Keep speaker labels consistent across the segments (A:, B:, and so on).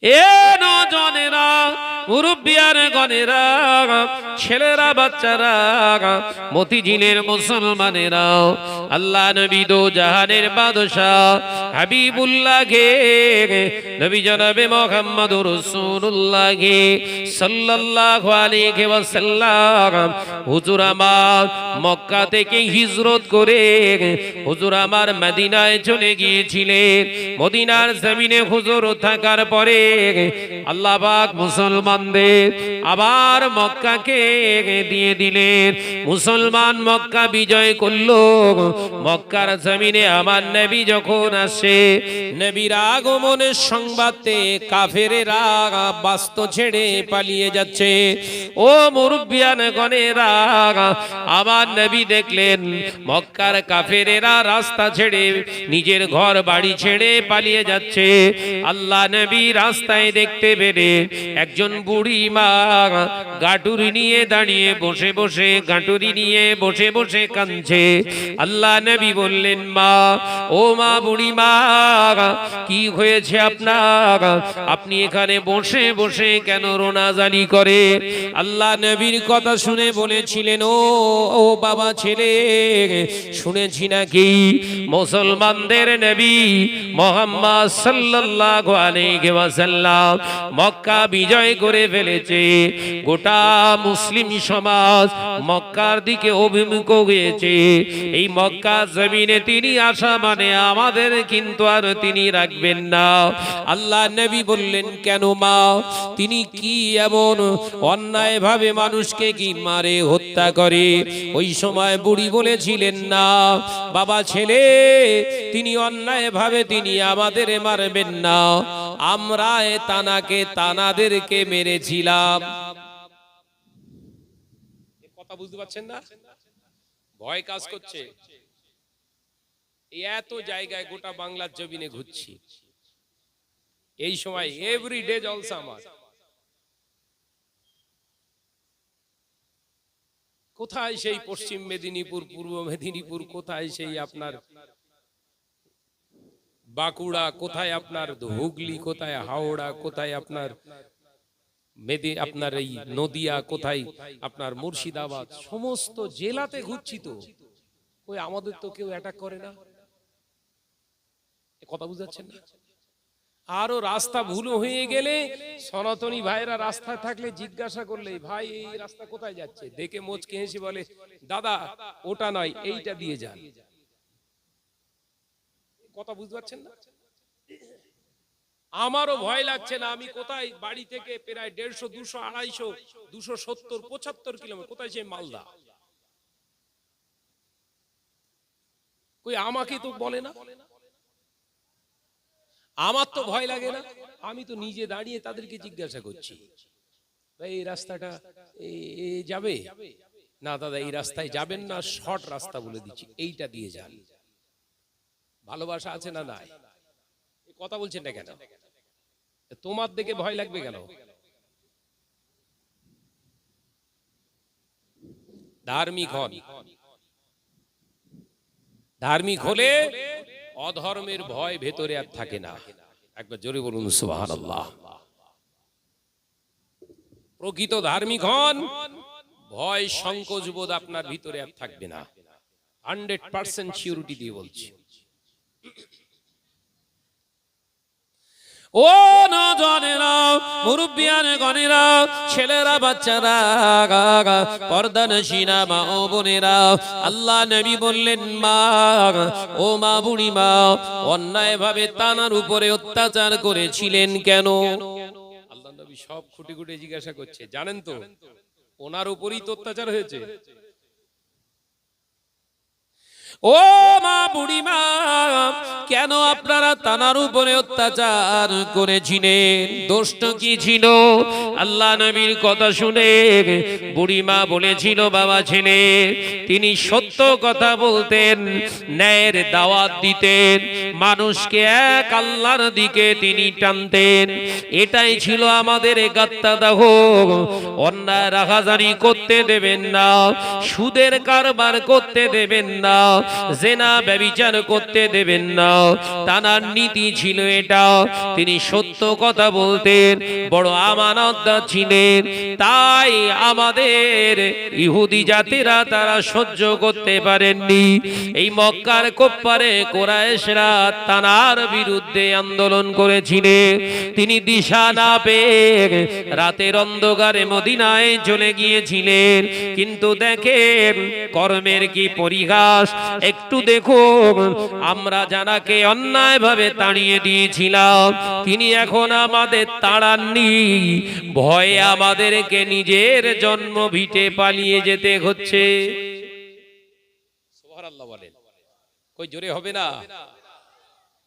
A: এ নজনেরা, মুরব্বিয়ান গনেরা, ছেলেরা, বাচ্চারা, মতিঝিলের মুসলমানেরা, আল্লাহ নবী দো জাহানের বাদশাহ হাবিবুল্লাহকে, নবী জনাবে মুহাম্মদুর রাসূলুল্লাহকে সাল্লাল্লাহু আলাইহি ওয়াসাল্লাম হুজুর আমার মক্কা থেকে হিজরত করে হুজুর আমার মদিনায় চলে গিয়েছিলেন। মদিনার জমিনে হুজুর থাকার পরে আল্লাহ পাক মুসলমানদের আবার মক্কাকে দিয়ে দিলেন। মুসলমান মক্কা বিজয় করলো। মক্কার জমিনে আমার নবী যখন আসে, নবীর আগমনের সংবাদে কাফেরেরা বাস্ত ছেড়ে পালিয়ে যাচ্ছে। ও মুরব্বিয়ান গণেরা, আমার নবী দেখলেন মক্কার কাফেরেরা রাস্তা ছেড়ে, নিজের ঘর বাড়ি ছেড়ে পালিয়ে যাচ্ছে। আল্লাহ নবী রাস্তায় দেখতে পেরে একজন বুড়ি মা গাটুরি নিয়ে দাঁড়িয়ে বসে বসে, গাটুরি নিয়ে বসে বসে কাঁদছে। আল্লাহ নবী বললেন, মা, ও মা, বুড়ি মা, কি হয়েছে আপনার? আপনি এখানে বসে বসে কেন রোনাজানি করে? আল্লাহ নবীর কথা শুনে বলেছিলেন, ও বাবা ছেলে, শুনেছি নাকি মুসলমানদের নবী মুহাম্মদ সাল্লাল্লাহু আলাইহি ওয়াসাল্লাম মক্কা বিজয় করে ফেলেছে। গোটা মুসলিম সমাজ মক্কার দিকে অভিমুখ হয়েছে। এই মক্কা জমিনে তিনি আসা মানে আমাদের কিন্তু আর তিনি রাখবেন না। আল্লাহ নবী বললেন, কেন মা, তিনি কি এমন অন্যায় ভাবে মানুষকে কি মারে হত্যা করে? ওই সময় বুড়ি বলেছিলেন, না বাবা ছেলে, তিনি অন্যায় ভাবে তিনি আমাদের মারবেন না, আমরা তানাকে তানাদেরকে মেরেছিলাম। কথা বুঝতে পারছেন না? ভয় কাজ করছে। এত জায়গায় গোটা বাংলার জমিনে ঘুরছি এই সময়, এভরিডে জলসা আমার। কোথায় সেই পশ্চিম মেদিনীপুর, পূর্ব মেদিনীপুর, কোথায় সেই আপনার বাঁকুড়া, কোথায় আপনার হুগলি, কোথায় হাওড়া, কোথায় আপনার আপনার এই নদিয়া, কোথায় আপনার মুর্শিদাবাদ, সমস্ত জেলাতে ঘুরছি তো। ওই আমাদের তো কেউ অ্যাটাক করে না। কথা বুঝাচ্ছেন না? আরো রাস্তা ভুল হয়ে গেলে সনাতনী ভাইরা রাস্তায় থাকলে জিজ্ঞাসা করলে, ভাই এই রাস্তা কোথায় যাচ্ছে, দেখে মোচকে হেসে বলে, দাদা ওটা নয়, এইটা দিয়ে যান। কথা বুঝতে পারছেন না? আমারও ভয় লাগছে না। আমি কোথায় বাড়ি থেকে প্রায় 150, 200, 250, 270, 75 কিলোমিটার, কোথায় সেই মালদা, কই আমাকে তো বলে না। আমার তো ভয় লাগে না। আমি তো নিজে দাঁড়িয়ে তাদেরকে জিজ্ঞাসা করছি, ভাই এই রাস্তাটা যাবে না? দাদা এই রাস্তায় যাবেন না, শর্ট রাস্তা বলে দিচ্ছি, এইটা দিয়ে যান। ভালোবাসা আছে না নাই? কথা বলছেন না কেন? তোমার দেখে ভয় লাগবে কেন? ধার্মিক হন। ধার্মিক হলে অধর্মের ভয় ভেতরে আর থাকে না। একবার জোরে বলুন সুবহানাল্লাহ। প্রকৃত ধার্মিক হন, ভয় সংকোচ বোধ আপনার ভিতরে আর থাকবে না। 100% সিউরিটি দিয়ে বলছি। ও নজনেরা, মুরব্বিয়ান গণেরা, ছেলেরা, বাচ্চারা, পর্দানশীনা মা ও বোনেরা, আল্লাহ নবী বললেন, মা, ও মা, বুড়ি মা, অন্যায় ভাবে তানার উপরে অত্যাচার করেছিলেন কেন? আল্লাহ নবী সব খুঁটে খুঁটে জিজ্ঞাসা করছে। জানেন তো ওনার উপরই তো অত্যাচার হয়েছে। ও মা, বুড়ি মা, কেন আপনারা তানার উপরে অত্যাচার করেছিলেন? দোষ্ট কি ছিল? আল্লাহ নবীর কথা শুনে বুড়ি মা বলেছিল, বাবা ছেলে, তিনি সত্য কথা বলতেন, ন্যায়ের দাওয়াত দিতেন, মানুষকে এক আল্লাহর দিকে তিনি টানতেন। এটাই ছিল আমাদের গাত্তাদাহ। অন্যায় রাখাজানি করতে দেবেন না, সুদের কারবার করতে দেবেন না, জেনা ব্যভিচার করতে দেবেন না। তানার নীতি ছিল এটা, তিনি সত্য কথা বলতেন, বড় আমানতদার ছিলেন। তাই আমাদের ইহুদি জাতিরা তারা সহ্য করতে পারেননি। এই মক্কার কোপ্পারে কুরাইশরা তানার বিরুদ্ধে আন্দোলন করেছিলেন। তিনি দিশা না পেয়ে রাতের অন্ধকারে মদিনায় চলে গিয়েছিলেন। কিন্তু দেখেন কর্মের কি পরিহাস। একটু দেখুন, আমরা যারাকে অন্যায়ভাবে তাড়িয়ে দিয়েছিলাম, তিনি এখন আমাদের তাড়াননি, ভয়ে আমাদেরকে নিজের জন্ম ভিটে পালিয়ে যেতে হচ্ছে। সুবহানাল্লাহ বলেন, কই জোরে হবে না?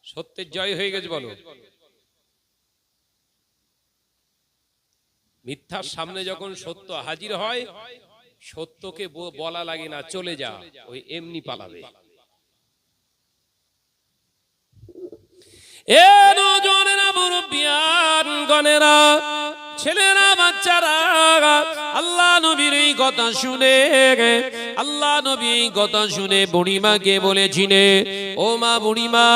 A: সত্যের জয় হয়ে গেছে বলো। মিথ্যার সামনে যখন সত্য হাজির হয়, সত্যকে বলা লাগে না চলে যা, ওই এমনি পালাবে। এ নওজোয়ানেরা, মুরব্বিয়ান গণেরা, ছেলেরা, বাচ্চারা, আল্লাহ নবীর এই কথা শুনে, আল্লাহ নবী এই কথা শুনে বুড়িমাকে বলেছিলেন, ও মা বুড়িমা,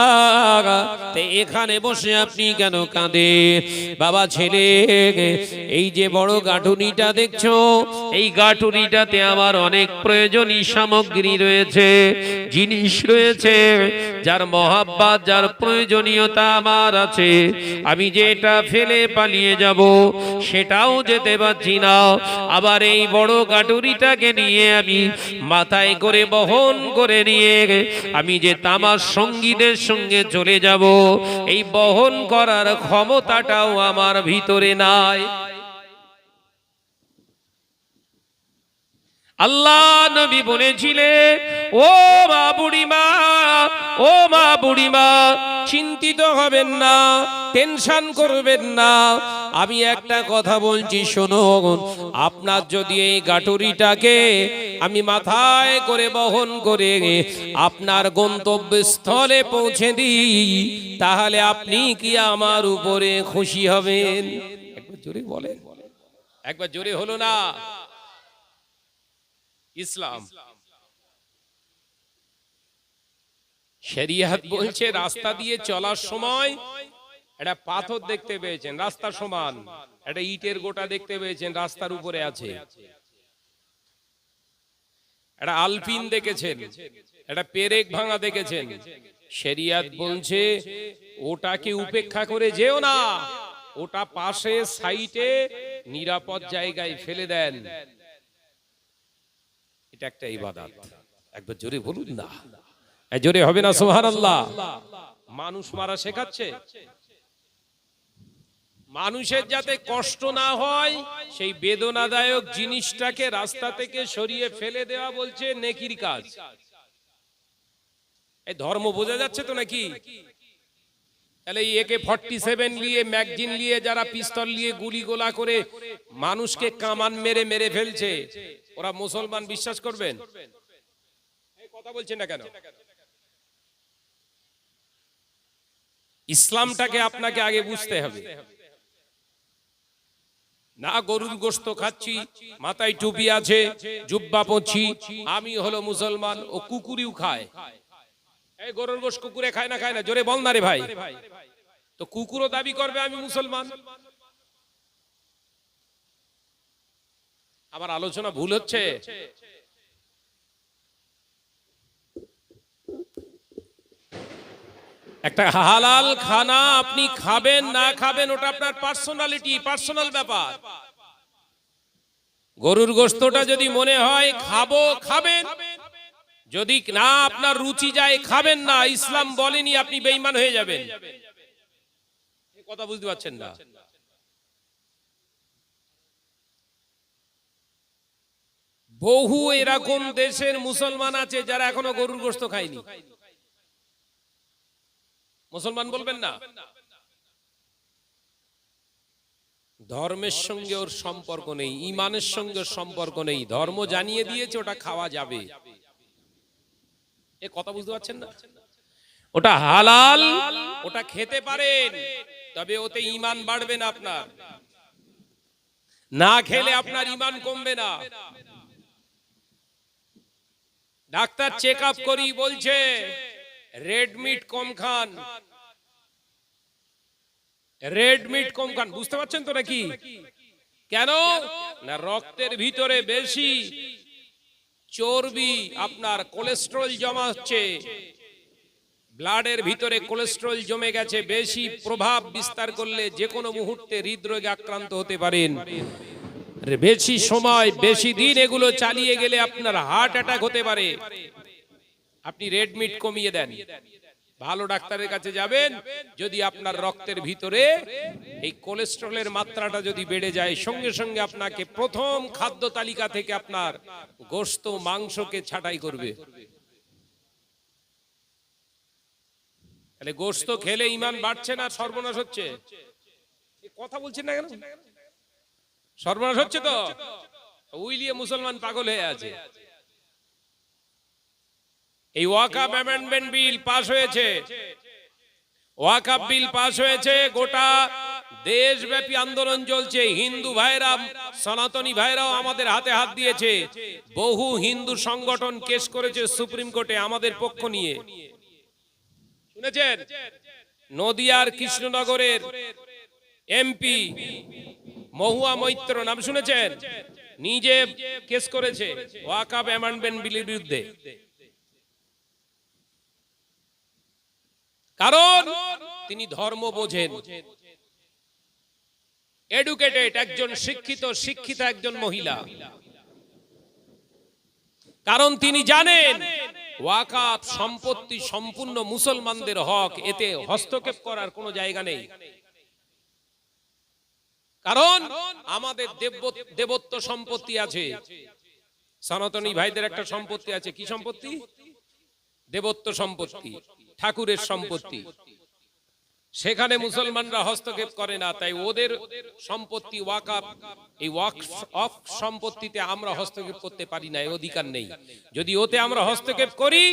A: এখানে বসে আপনি কেন কাঁদেন? বাবা, ছেলে, এই যে বড় গাঁঠুনিটা দেখছো, এই গাঁঠুনিটাতে আমার অনেক প্রয়োজনীয় সামগ্রী রয়েছে, জিনিস রয়েছে, যার মহাব্বত, যার প্রয়োজনীয়তা আমার আছে। আমি যে এটা ফেলে পালিয়ে যাব, সেটাও যেতে পারছি না। আবার এই বড় গাঁটুরিটাকে নিয়ে আমি মাথায় করে বহন করে নিয়ে আমি যে তামার সঙ্গীদের সঙ্গে চলে যাব, এই বহন করার ক্ষমতাটাও আমার ভিতরে নাই। আল্লাহ নবী বলেছিলেন, ও মা বুড়িমা, ও মা বুড়িমা, চিন্তিত হবেন না, টেনশন করবেন না। আমি একটা কথা বলছি শুনুন, আপনার যদি এই গাঁটুরিটাকে আমি মাথায় করে বহন করে আপনার গন্তব্যস্থলে পৌঁছে দিই, তাহলে আপনি কি আমার উপরে খুশি হবেন? একবার জোরে বলেন, একবার জোরে হলো না? ইসলাম শরিয়ত বলছে, রাস্তা দিয়ে চলার সময় একটা পাথর দেখতে পেয়েছেন রাস্তা সমান, একটা ইটের গোটা দেখতে পেয়েছেন রাস্তার উপরে আছে, একটা আলপিন দেখেছেন, একটা পেরেক ভাঙা দেখেছেন, শরিয়ত বলছে ওটাকে উপেক্ষা করে যেও না, ওটা পাশে সাইডে নিরাপদ জায়গায় ফেলে দেন। এটা একটা ইবাদত। একবার জোরে বলুন না, জোরে হবে না সুবহানাল্লাহ? মানুষ মারা শেখাচ্ছে, মানুষের যাতে কষ্ট না হয় সেই বেদনাদায়ক জিনিসটাকে রাস্তা থেকে সরিয়ে ফেলে দেওয়া বলছে নেকির কাজ। এই ধর্ম বোঝা যাচ্ছে তো নাকি? তাহলে এই AK-47 নিয়ে, ম্যাগজিন নিয়ে, যারা পিস্তল নিয়ে গুলি গোলা করে মানুষকে কামান মেরে মেরে ফেলছে, ওরা মুসলমান বিশ্বাস করবেন? কথা বলছেন না কেন? ইসলামটাকে আপনাকে আগে বুঝতে হবে। না গরুর গোশত খাচ্ছি, মাথায় টুপি আছে, জুব্বা পরছি, আমি হলো মুসলমান। ও কুকুরিও খায়। এই গরুর গোশত কুকুরে খায় না? খায় না? জোরে বল না রে ভাই। তো কুকুরও দাবি করবে আমি মুসলমান। আমার আলোচনা ভুল হচ্ছে? একটা হালাল খানা আপনি খাবেন না খাবেন, ওটা আপনার পার্সোনালিটি, পার্সোনাল ব্যাপার। গরুর গোশতটা যদি মনে হয় খাবো, খাবেন। যদি না আপনার রুচি যায়, খাবেন না। ইসলাম বলেনি আপনি বেঈমান হয়ে যাবেন। কথা বুঝতে পারছেন না? বহু এরকম দেশের মুসলমান আছে যারা এখনো গরুর গোশত খায়নি। মুসলমান বলবেন না? ধর্মের সঙ্গে ওর সম্পর্ক নেই, ইমানের সঙ্গে সম্পর্ক নেই। ধর্ম জানিয়ে দিয়েছে ওটা খাওয়া যাবে। এ কথা বুঝতে পারছেন না? ওটা হালাল, ওটা খেতে পারেন, তবে ওতে ঈমান বাড়বে না আপনার। না খেলে আপনার ঈমান কমবে না।
B: ডাক্তার চেক আপ করি বলছে রেড মিট কম খান, রেড মিট কম খান। বুঝতে পারছেন তো নাকি? কেন না রক্তের ভিতরে বেশি চর্বি, আপনার কোলেস্টেরল জমা হচ্ছে, ব্লাডের ভিতরে কোলেস্টেরল জমে গেছে, বেশি প্রভাব বিস্তার করলে যে কোনো মুহূর্তে হৃদরোগে আক্রান্ত হতে পারেন। বেশি সময় বেশি দিন এগুলো চালিয়ে গেলে আপনার হার্ট অ্যাটাক হতে পারে। আপনি রেড মিট কমিয়ে দেন, ভালো ডাক্তারের কাছে যাবেন। যদি আপনার রক্তের ভিতরে এই কোলেস্টেরলের মাত্রাটা যদি বেড়ে যায়, সঙ্গে সঙ্গে আপনাকে প্রথম খাদ্য তালিকা থেকে আপনার গোশত মাংসকে ছাঁটাই করবে। তাহলে গোশত খেলে ঈমান বাড়ছে না সর্বনাশ হচ্ছে? কথা বলছেন না কেন? সর্বনাশ হচ্ছে তো। উইলিয়ে মুসলমান পাগল হয়ে আছে। এই ওয়াকফ অ্যামেন্ডমেন্ট বিল পাস হয়েছে, ওয়াকফ বিল পাস হয়েছে, গোটা দেশব্যাপী আন্দোলন চলছে। হিন্দু ভাইরা, সনাতনী ভাইরাও আমাদের হাতে হাত দিয়েছে। বহু হিন্দু সংগঠন কেস করেছে সুপ্রিম কোর্টে আমাদের পক্ষ নিয়ে। শুনেছেন? নদিয়ার কৃষ্ণনগরের এমপি মহুয়া মৈত্র, নাম শুনেছেন? নিজে কেস করেছে ওয়াকফ অ্যামেন্ডমেন্ট বিলের বিরুদ্ধে। কারণ তিনি ধর্ম বোঝেন, এডুকেটেড, একজন শিক্ষিতা একজন মহিলা। কারণ তিনি জানেন ওয়াকফ সম্পত্তি সম্পূর্ণ মুসলমানদের হক, এতে হস্তক্ষেপ করার কোনো জায়গা নেই। কারণ আমাদের দেবত্ব সম্পত্তি আছে, সনাতনী ভাইদের একটা সম্পত্তি আছে। কি সম্পত্তি? দেবত্ব সম্পত্তি, ঠাকুরের সম্পত্তি। সেখানে মুসলমানরা হস্তক্ষেপ করে না, তাই ওদের সম্পত্তি ওয়াকফ, এই ওয়াকফ সম্পত্তিতে আমরা হস্তক্ষেপ করতে পারি না, এই অধিকার নেই। যদি ওতে আমরা হস্তক্ষেপ করি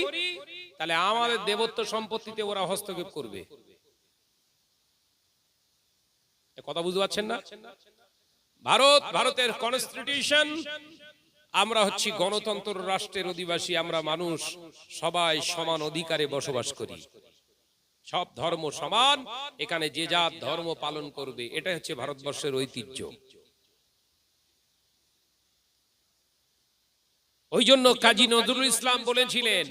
B: তাহলে আমাদের দেবত্ব সম্পত্তিতে ওরা হস্তক্ষেপ করবে। কথা বুঝতে পারছেন না? ভারতের কনস্টিটিউশন, আমরা হচ্ছি গণতন্ত্র রাষ্ট্রের অধিবাসী, আমরা মানুষ সবাই সমান অধিকারে বসবাস করি, সব ধর্ম সমান, এখানে যে যা ধর্ম পালন করবে, এটা হচ্ছে ভারতবর্ষের ঐতিহ্য। ওই জন্য কাজী নজরুল ইসলাম বলেছিলেন,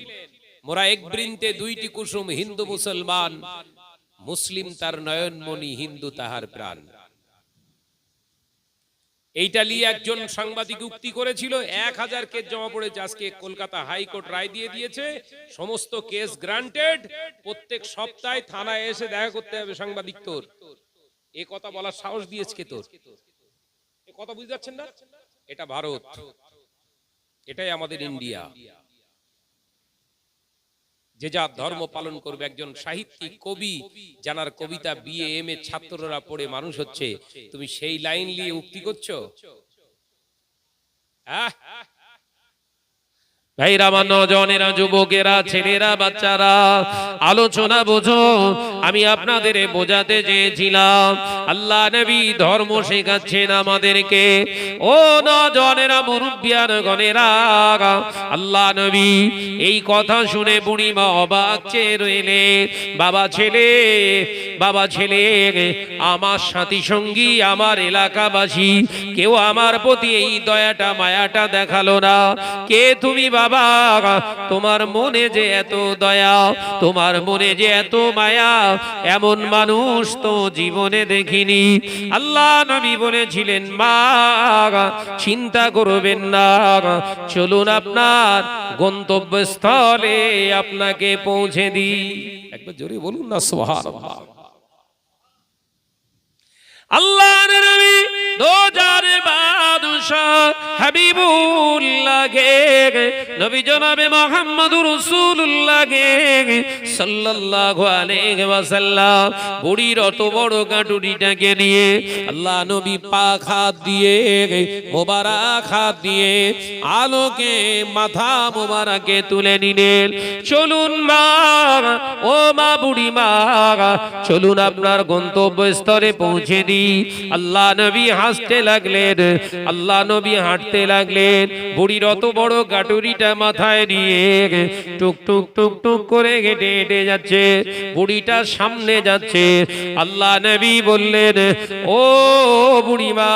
B: মোরা এক বৃন্তে দুইটি কুসুম, হিন্দু মুসলমান, মুসলিম তার নয়নমণি, হিন্দু তাহার প্রাণ। এইটা নিয়ে একজন সাংবাদিক উক্তি করেছিল, 1000 কেস জমা পড়েছে। আজকে কলকাতা হাইকোর্ট রায় দিয়ে দিয়েছে, সমস্ত কেস গ্রান্টেড। প্রত্যেক সপ্তাহে থানায় এসে দেখা করতে হবে সাংবাদিক। তোর এ কথা বলার সাহস দিয়েছে কে তোর? এ কথা বুঝতে পারছেন না? এটা ভারত, এটাই আমাদের ইন্ডিয়া। যে যা ধর্ম পালন করবে। একজন সাহিত্যিক, কবি, জানার কবিতা BA MA ছাত্ররা পড়ে মানুষ হচ্ছে, তুমি সেই লাইন নিয়ে উক্তি করছো?
A: ভাইরা, আমার নজনেরা, যুবকেরা, ছেলেরা, বাচ্চারা, আলোচনা বোঝো। আমি আপনাদের বোঝাতে চেয়েছিলাম আল্লাহ নবী ধর্ম শেখাচ্ছেন আমাদেরকে। ও নজনেরা, মুরব্বিয়ান গণেরা, আল্লাহ নবী এই কথা শুনে বুড়িমা অবাক চেয়ে রইলে। বাবা ছেলে, আমার সাথী সঙ্গী, আমার এলাকাবাসী কেউ আমার প্রতি এই দয়াটা মায়াটা দেখালো না। কে তুমি বাবা? তোমার মনে যে এত দয়া, তোমার মনে যে এত মায়া, এমন মানুষ তো জীবনে দেখিনি। আল্লাহ নবী বলেছিলেন, মা চিন্তা করবেন না, চলুন আপনার গন্তব্যস্থলে আপনাকে পৌঁছে দিই। একবার জোরে বলুন না সুবহানাল্লাহ। আল্লাহর নবী দোজার বাদশাহ হাবিবুল্লাহ গে, নবী জনাবে মুহাম্মদুর রাসূলুল্লাহ গে সাল্লাল্লাহু আলাইহি ওয়াসাল্লাম বুড়ির অত বড় গাঁটুরিটাকে নিয়ে আল্লাহ নবী পাক হাত দিয়ে, মোবারক হাত দিয়ে আলোকে মাথা মোবারকে তুলে নিলেন। চলুন মা, ও মা, বুড়ি মা, চলুন আপনার গন্তব্যস্থলে পৌঁছে দিই। আল্লাহ নবী হাসতে লাগলেন। আল্লাহ নবী হাঁটতে লাগলেন, বুড়ির অত বড় গাটুরিটা মাথায় নিয়ে টুক টুক টুক টুক করে হেঁটে হেঁটে যাচ্ছে, বুড়িটা সামনে যাচ্ছে। আল্লাহ নবী বললেন, ও বুড়ি মা,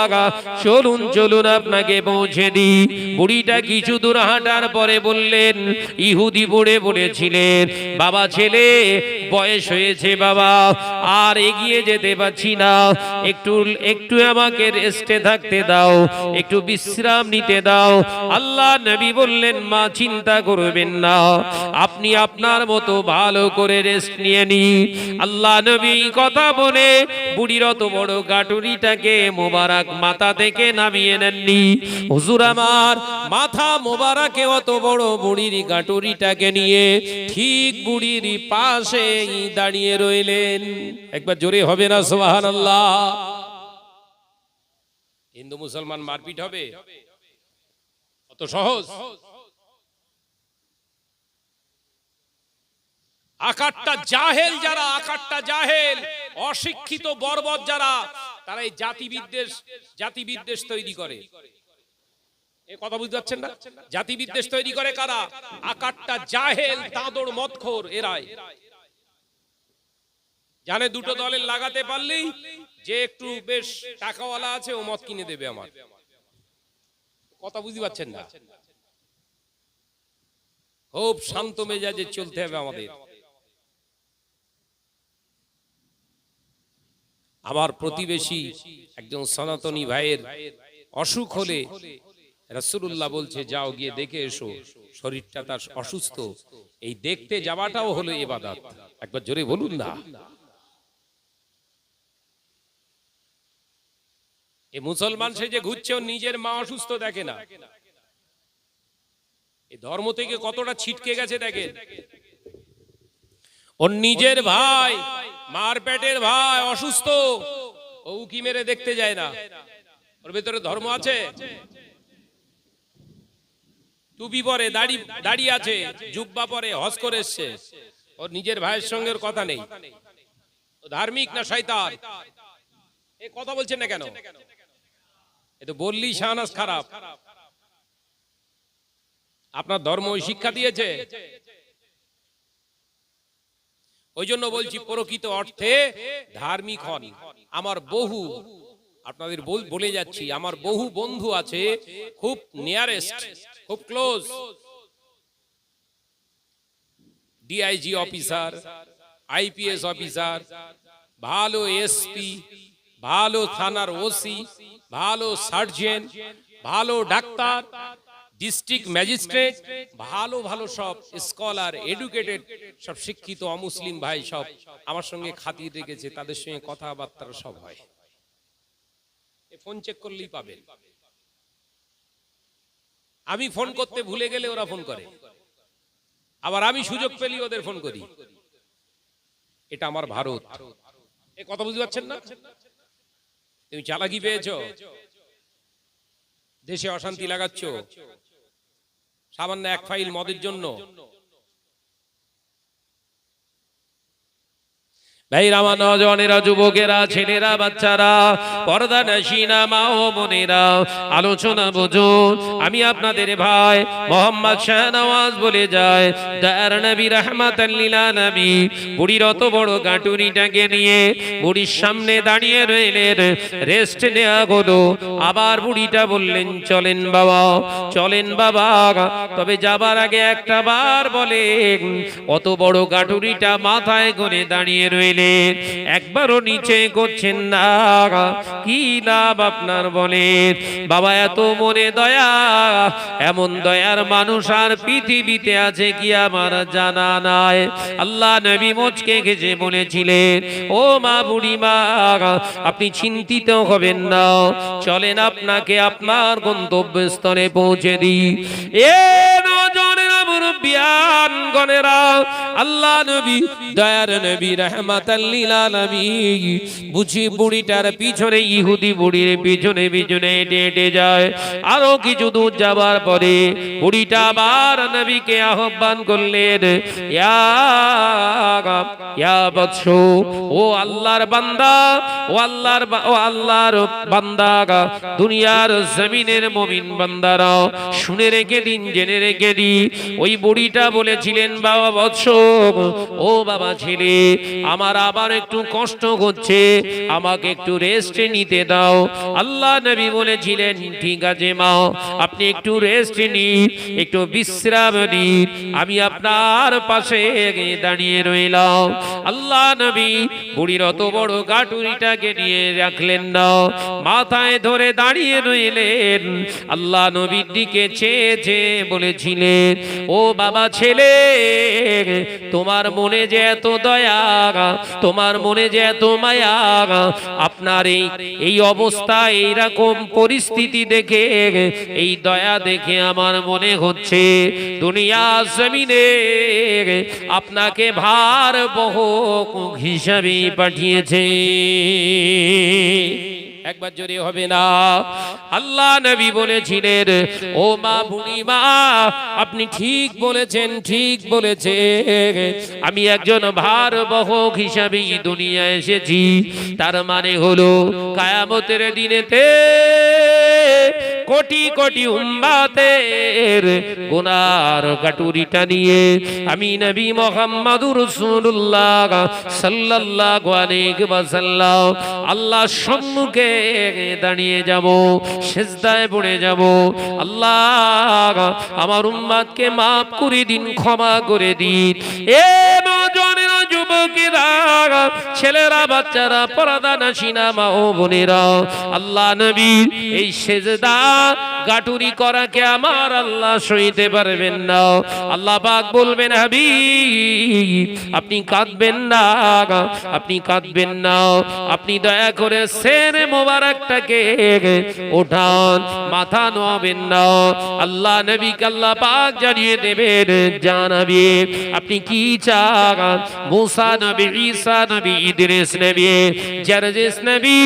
A: চলুন চলুন আপনাকে পৌঁছে দিই। বুড়িটা কিছু দূর হাঁটার পরে বললেন, ইহুদি বুড়ে বলেছিলেন, বাবা ছেলে বয়স হয়েছে বাবা, আর এগিয়ে যেতে পারছি না, একটু একটু আমাকে রেস্টে থাকতে দাও, একটু বিশ্রাম নিতে দাও। আল্লাহ নবী বললেন, মা চিন্তা করবেন না, আপনি আপনার মতো ভালো করে রেস্ট নিয়ে নিন। আল্লাহ নবী কথা বলে বুড়ির অত বড় গাটুরিটাকে মোবারক মাথা থেকে নামিয়ে নেননি। হুজুর আমার মাথা মোবারকে অত বড় বুড়ির গাটুরিটাকে নিয়ে ঠিক বুড়ির পাশে দাঁড়িয়ে রইলেন। একবার জোরে হবে না সুবহানাল্লাহ? হিন্দু মুসলমান মারপিট হবে? অত সহজ? আকারটা জাহেল যারা, আকারটা জাহেল, অশিক্ষিত বর্বর যারা, তারা এই জাতি বিদ্বেষ তৈরি করে। এই কথা বুঝতে পারছেন না? জাতি বিদ্বেষ তৈরি করে কারা? আকারটা জাহেল, দাঁদড় মদখোর, এরাই জানে দুটো দলের লাগাতে পারলেই যে একটু বেশ টাকাওয়ালা আছে ও মদ কিনে দেবে আমার। কথা বুঝতে পারছেন না? খুব শান্ত মেজাজে চলতে হবে আমাদের। আমার প্রতিবেশী একজন সনাতনী ভাইয়ের অসুখ হলে রাসূলুল্লাহ বলছে, যাও গিয়ে দেখে এসো, শরীরটা তার অসুস্থ। এই দেখতে যাওয়াটাও হলো ইবাদত। একবার জোরে বলুন না। এই মুসলমান সে যে ঘুরছে, ও নিজের মা অসুস্থ দেখে না। এই ধর্ম থেকে কতটা ছিটকে গেছে দেখেন। ওর নিজের ভাই, মার পেটের ভাই অসুস্থ, ও উকি মেরে দেখতে যায় না। ওর ভেতরে ধর্ম আছে? টুপি পরে, দাড়ি আছে, জুব্বা পরে, হজ করে এসছে, ওর নিজের ভাইয়ের সঙ্গে ওর কথা নেই। ও ধার্মিক না শয়তান? এ কথা বলছেন না কেন? এ তো বললি শাহনাজ খারাপ। আপনার ধর্ম ওই শিক্ষা দিয়েছে? ওই জন্য বলছি, প্রকৃত অর্থে ধার্মিক হন। আমার বহু, আপনাদের বলে যাচ্ছি, আমার বহু বন্ধু আছে খুব নিয়ারেস্ট, খুব close, DIG officer, IPS officer, ভালো এসপি, ভালো থানার ওসি, ভালো সার্জন, ভালো ডাক্তার, ডিস্ট্রিক্ট ম্যাজিস্ট্রেট, ভালো ভালো সব স্কলার, এডুকেটেড, সব শিক্ষিত অমুসলিম ভাই সব আমার সঙ্গে খাতির রেখেছে, তাদের সঙ্গে কথাবার্তা সব হয়। ফোন চেক করলেই পাবেন। আমি ফোন করতে ভুলে গেলে ওরা ফোন করে, আবার আমি সুযোগ পেলে ওদের ফোন করি। এটা আমার ভারত। এ কথা বুঝতে পারছেন না? তুমি চালাকি পেয়েছো, দেশে অশান্তি লাগাচ্ছ সামান্য এক ফাইল মদের জন্য। ভাইরা, আমার নওজওয়ানেরা, যুবকেরা, ছেলেরা, বাচ্চারা, পর্দা নশিনা মা ও বোনেরা, আলোচনা বুঝুন। আমি আপনাদের ভাই মোহাম্মদ শাহনওয়াজ বলে যায়, দয়ার নবী রাহমাতাল লিল আলামিন বুড়ির অত বড় গাঁটুরিটাকে নিয়ে বুড়ির সামনে দাঁড়িয়ে রইলেন। রেস্ট নেওয়া হলো। আবার বুড়িটা বললেন, চলেন বাবা, চলেন বাবা। তবে যাবার আগে একটা বার বলেন, অত বড় গাঁটুরিটা মাথায় করে দাঁড়িয়ে রইলেন, একবারও নিচে করছেন না, কি লাভ আপনার বলেন? বাবা, এত মনে দয়া, এমন দয়ার মানুষ আর পৃথিবীতে আছে কি আমার জানা নাই। আল্লাহ নবী মুচকে গেছে বলেছিলেন, ও মা, বুড়ি মা, আপনি চিন্তিত হবেন না, চলেন আপনাকে আপনার গন্তব্যস্থলে পৌঁছে দিই। এ নজরের মুরব্বি মুরব্বিয়ান গণেরা, আল্লাহ নবী দয়ার নবী রাহমাতাল লিল আলামিন বুঝি বুড়িটার পিছনে, ইহুদি বুড়ির পিছনে পিছনে হেঁটে হেঁটে যায়। আরো কিছু দূর যাবার পরে বুড়িটা আবার নবীকে আহ্বান করলেন, ইয়া বৎস, ও আল্লাহর বান্দা, ও আল্লাহর বান্দা, দুনিয়ার জমিনের মুমিন বান্দারা শুনে রেখে দিন, জেনে রেখে দি। ওই বুড়িটা বলেছিলেন, বাবা বৎস, ও বাবা ছেলে, আমার আবার একটু কষ্ট হচ্ছে, আমাকে একটু রেস্ট নিতে দাও। আল্লাহ নবী বলেছিলেন, ঠিক আছে মা, আপনি একটু রেস্ট নিন, একটু বিশ্রাম নিন, আমি আপনার পাশে দাঁড়িয়ে রইলাম। আল্লাহ নবী বুড়ির অত বড় গাটুরিটাকে নিয়ে রাখলেন না, মাথায় ধরে দাঁড়িয়ে রইলেন। আল্লাহ নবীর দিকে চেয়ে চেয়ে বলেছিলেন, ও বাবা ছেলে, তোমার মনে যে এত দয়া, তোমার মনে যে এত মায়া, আপনার এই অবস্থা, এইরকম পরিস্থিতি দেখে, এই দয়া দেখে আমার মনে হচ্ছে দুনিয়া জমিনে আপনাকে ভার বহক হিসাবে পাঠিয়েছে। একবার জোরে হবে না? আল্লাহ নবী বলেছিলেন, ও মা, বুড়ি মা, আপনি ঠিক বলেছেন, ঠিক বলেছেন, আমি একজন ভার বহক হিসাবে দুনিয়ায় এসেছি। তার মানে হলো কিয়ামতের দিনেতে কোটি কোটি উম্মতের গুনার গাটুরিটা নিয়ে আমি নবী মুহাম্মদুর রাসূলুল্লাহ সাল্লাল্লাহু আলাইহি ওয়াসাল্লাম আল্লাহর সম্মুখে দাঁড়িয়ে যাব, সিজদায় পড়ে যাব। আল্লাহ, আমার উম্মতকে মাফ করে দিন, ক্ষমা করে দিন। এ নওজোয়ানেরা, যুবকেরা, ছেলেরা, বাচ্চারা, পর্দানশীনা মা ও বোনেরা, আল্লাহ নবীর এই সিজদা গাটুরি করাকে আমার আল্লাহ সইতে পারবেন না। আল্লাহ পাক বলবেন, হাবিব, আপনি কাঁদবেন না, আপনি কাঁদবেন না, আপনি দয়া করে সের মোবারকটাকে ওঠান, মাথা নোয়াবেন না। আল্লাহ নবীকে আল্লাহ পাক জানিয়ে দেবেন, জানাবে আপনি কি চান। মুসা নবী, ঈসা নবী, ইদ্রিস নবী, জারজিস নবী,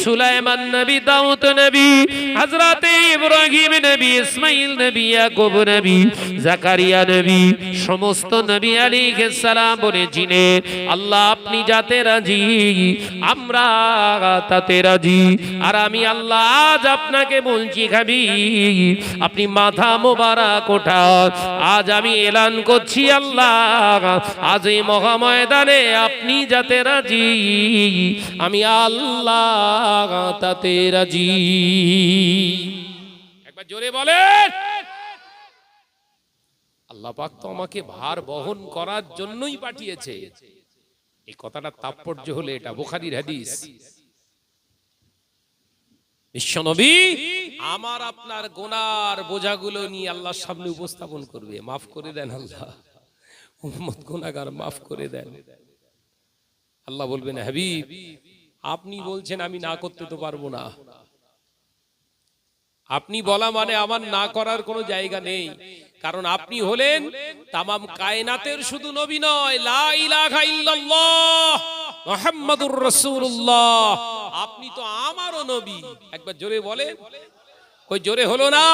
A: সুলাইমান নবী, দাউদ নবী, হযরতে ইব্রাহিম নবী, ইসমাইল নবী, ইয়াকুব নবী, জাকারিয়া নবী, সমস্ত নবী আলাইহিস সালাম বলেছিলেন, আল্লাহ আপনি যাতে রাজি, আমরা তাতে রাজি। আর আমি আল্লাহ আজ আপনাকে বলছি, হাবিব, আপনি মাথা মোবারক ওঠান। আজ আমি এলান করছি, আল্লাহ আজ এই মহাময়দানে আপনি যাতে রাজি, আমি আল্লাহ তাতে রাজি। একবার জোরে বলেন। আল্লাহ পাক তো আমাকে ভার বহন করার জন্যই পাঠিয়েছে। এই কথাটা তাৎপর্য হলে এটা বুখারীর হাদিস। বিশ্বনবী আমার আপনার গুনার বোঝাগুলো নিয়ে আল্লাহর সামনে উপস্থাপন করবে। মাফ করে দেন আল্লাহ, উম্মত গুনাহগার, মাফ করে দেন। আল্লাহ বলবেন, হাবিব, আপনি বলছেন, আমি না করতে তো পারবো না। আপনি বলা মানে আমার না করার কোনো জায়গা নেই, কারণ আপনি হলেন তামাম কায়নাতের শুধু নবী নয়, লা ইলাহা ইল্লাল্লাহ মুহাম্মাদুর রাসূলুল্লাহ, আপনি তো আমারও নবী। একবার জোরে বলেন। কই জোরে হলো না?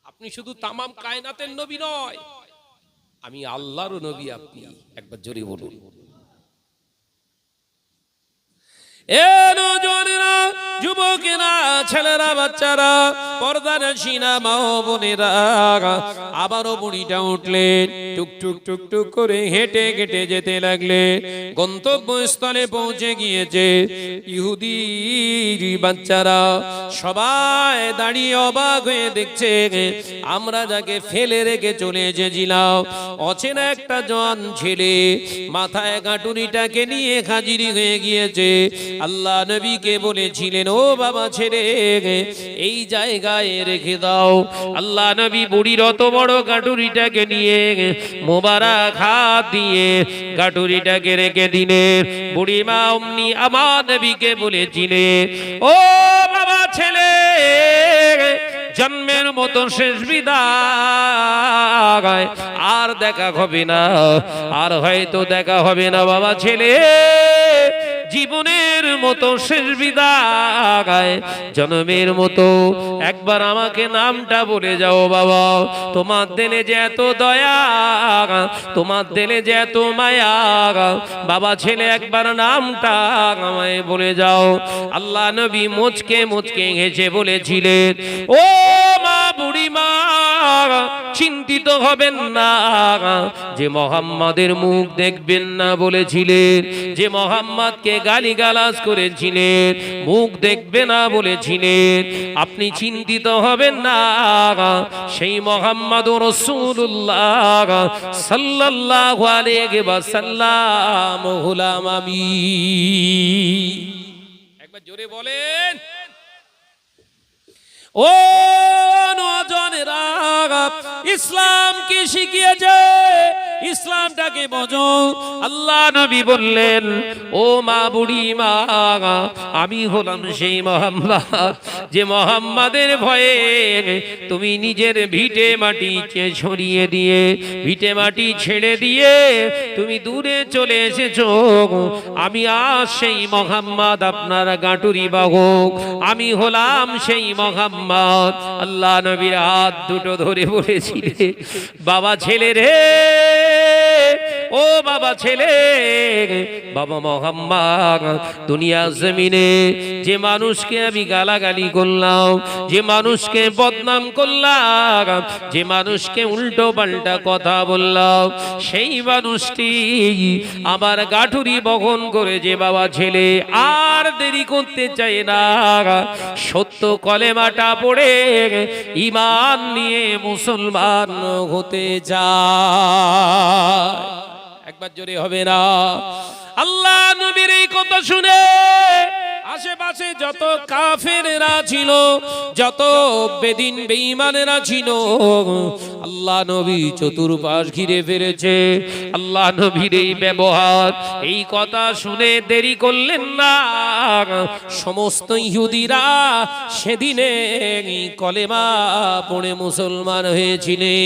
A: আপনি শুধু তামাম কায়নাতের নবী নয়, আমি আল্লাহরও নবী আপনি। একবার জোরে বলুন। এ নওজোয়ানেরা, যুবকেরা, ছেলেরা, বাচ্চারা, পর্দানশীনা মা ও বোনেরা, আবারও বুড়িটা উঠলেন, টুক টুক টুক টুক করে হেঁটে হেঁটে যেতে লাগলেন। গন্তব্যস্থলে পৌঁছে গিয়েছে। ইহুদি বাচ্চারা সবাই দাঁড়িয়ে অবাক হয়ে দেখছে, আমরা যাকে ফেলে রেখে চলে এসেছিলাম, অচেনা একটা জওয়ান ছেলে মাথায় গাঁটুরিটাকে নিয়ে হাজিরি হয়ে গিয়েছে। আল্লাহ নবীকে বলেছিলেন, ও বাবা ছেলে, এই জায়গায় রেখে দাও। আল্লাহ নবী বুড়ির অত বড় গাঁটুরিটাকে নিয়ে মোবারক হাত দিয়ে গাঁটুরিটাকে রেখে দিলেন। বুড়ি মা অমনি আমার নবীকে বলেছিলেন, ও বাবা ছেলে, জন্মের মতো শেষ বিদায়, আর দেখা হবে না, আর হয়তো দেখা হবে না বাবা ছেলে, জীবনের মতো শেষ বিদায়, জন্মের মতো একবার আমাকে নামটা বলে যাও বাবা। তোমার দিলে যে এত দয়া, তোমার দিলে যে এত মায়া, বাবা ছেলে একবার নামটা আমায় বলে যাও। আল্লাহ নবী মুচকে মুচকে হেসে বলেছিলেন, ও মা বুড়ি মা, চিন্তিত হবেন না, যে মোহাম্মদের মুখ দেখবেন না বলেছিলেন, যে মোহাম্মদকে গালিগালাজ করেছিলেন মুখ দেখবে না বলেছিলেন, আপনি চিন্তিত হবেন না, সেই মোহাম্মদুর রাসূলুল্লাহ সাল্লাল্লাহু আলাইহি ওয়াসাল্লাম হলাম আমি।
B: একবার জোরে বলেন।
A: ও নওজোয়ানেরা, ইসলাম কি শিখিয়েছে, ইসলামটাকে বোঝো। আল্লাহ নবী বললেন, ও মা বুড়ি মা, আমি হলাম সেই মোহাম্মদ, যে মোহাম্মদের ভয়ে তুমি নিজের ভিটে মাটিকে ছড়িয়ে দিয়ে, ভিটে মাটি ছেড়ে দিয়ে তুমি দূরে চলে এসেছো। আমি আজ সেই মোহাম্মদ, আপনার গাঁটুরি বাহক, আমি হলাম সেই মোহাম্মদ। আল্লাহ নবীর হাত দুটো ধরে বলেছিলে, বাবা ছেলে রে, ও বাবা ছেলে, বাবা মোহাম্মদ, দুনিয়া জমিনে যে মানুষকে আমি গালাগালি করলাম, যে মানুষকে বদনাম করলাম, যে মানুষকে উল্টো পাল্টা কথা বললাম, সেই মানুষটি আমার গাঠুরি বহন করে যে বাবা ছেলে আর দেরি করতে চায় না, সত্য কলেমাটা পড়ে ঈমান নিয়ে মুসলমান হতে যায়।
B: একবার জোরে হবে না।
A: আল্লাহ নবীর এই কথা শুনে
B: আশেপাশে যত কাফেররা ছিল, যত বেদিন বেঈমানেরা ছিল,
A: আল্লাহ নবী চতুর্পাশ ঘিরে ফেলেছে। আল্লাহ নবীর এই ব্যবহার, এই কথা শুনে দেরি করলেন না, সমস্ত ইহুদিরা সেদিনে কলেমা পড়ে মুসলমান হয়েছিলেন।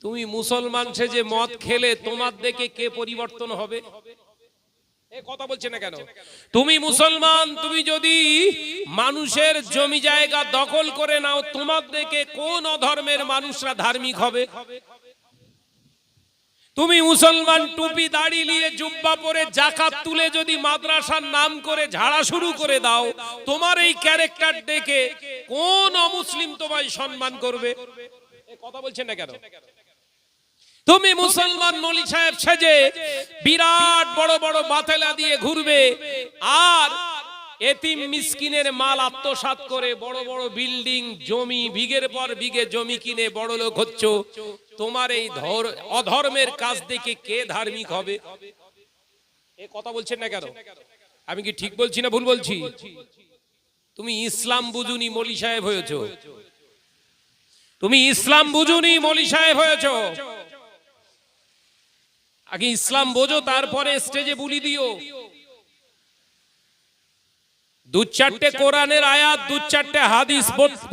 B: তুমি মুসলমান সেজে মদ খেলে তোমার দেখে কে পরিবর্তন হবে? এই কথা বলছে না কেন? তুমি মুসলমান, তুমি যদি মানুষের জমি জায়গা দখল করে নাও, তোমার দেখে কোন অধর্মের মানুষরা ধার্মিক হবে? তুমি মুসলমান, টুপি দাড়ি নিয়ে জুব্বা পরে যাকাত তুলে যদি মাদ্রাসার নাম করে ঝাড়া শুরু করে দাও, তোমার এই ক্যারেক্টার দেখে কোন অমুসলিম তোমায় সম্মান করবে? এই কথা বলছেন না কেন? তুমি মুসলমান মৌলী সাহেব সেজে বিরাট বড় বড় বাতেলা দিয়ে ঘুরবে, আর এতিম মিসকিনের মাল আত্মসাৎ করে বড় বড় বিল্ডিং, জমি, বিঘের পর বিঘে জমি কিনে বড় লোক হচ্ছ, তোমার এই অধর্মের কাজ দেখে কে ধার্মিক হবে? এই কথা বলছেন না কেন? আমি কি ঠিক বলছি না ভুল বলছি? তুমি ইসলাম বুঝুনি মৌলী সাহেব হয়েছো, তুমি ইসলাম বুঝুনি মৌলী সাহেব হয়েছো। আগে ইসলাম বোঝো, তারপরে স্টেজে বুলি দিও। দু চারটে কোরআনের আয়াত, দু চারটে হাদিস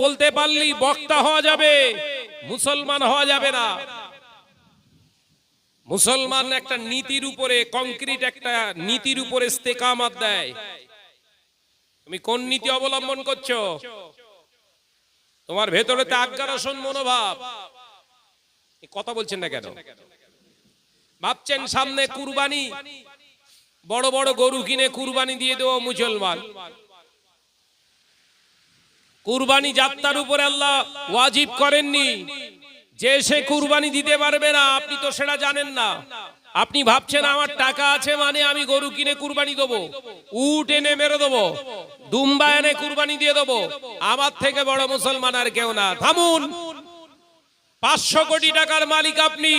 B: বলতে পারলি বক্তা হওয়া যাবে, মুসলমান হওয়া যাবে না। মুসলমান একটা নীতির উপরে, কংক্রিট একটা নীতির উপরে ইস্তেকামত দেয়। তুমি কোন নীতি অবলম্বন করছো? তোমার ভেতরে আজ্ঞারসন মনোভাব। কথা বলছেন না কেন? ভাবছেন সামনে কুরবানি, বড় বড় গরু কিনে কুরবানি দিয়ে দেবো মুসলমান। কুরবানি যাত্রার উপরে আল্লাহ ওয়াজিব করেননি যে সে কুরবানি দিতে পারবে না, আপনি তো সেটা জানেন না। আপনি ভাবছেন আমার টাকা আছে মানে আমি গরু কিনে কুরবানি দেবো, উট এনে মেরে দেবো, দুম্বা এনে কুরবানি দিয়ে দেবো, আমার থেকে বড় মুসলমান আর কেউ না। থামুন। 500 কোটি টাকার মালিক আপনি,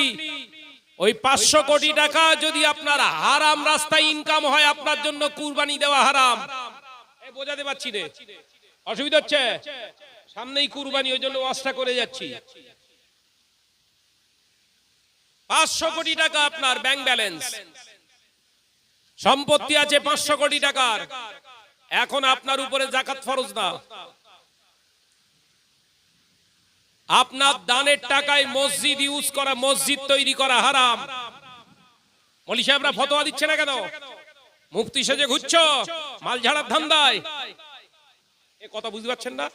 B: ওই 500 কোটি টাকা যদি আপনার হারাম রাস্তায় ইনকাম হয়, আপনার জন্য কুরবানি দেওয়া হারাম। বোঝাতে পারছি রে, অসুবিধা হচ্ছে? সামনেই কুরবানি, ওই জন্য ওয়াজটা করে যাচ্ছি। 500 কোটি টাকা আপনার ব্যাংক ব্যালেন্স, সম্পত্তি আছে 500 কোটি টাকার, এখন আপনার উপরে জাকাত ফরজ না। আপনার দানের টাকায় মসজিদ ইউজ করা, মসজিদ তৈরি করা হারাম। মৌলী সাহেবরা ফতোয়া দিচ্ছে না কেন? মুফতি সেজে ঘুরছো মাল ঝাড়ার ধান্দায়। এ কথা বুঝতে পারছেন না?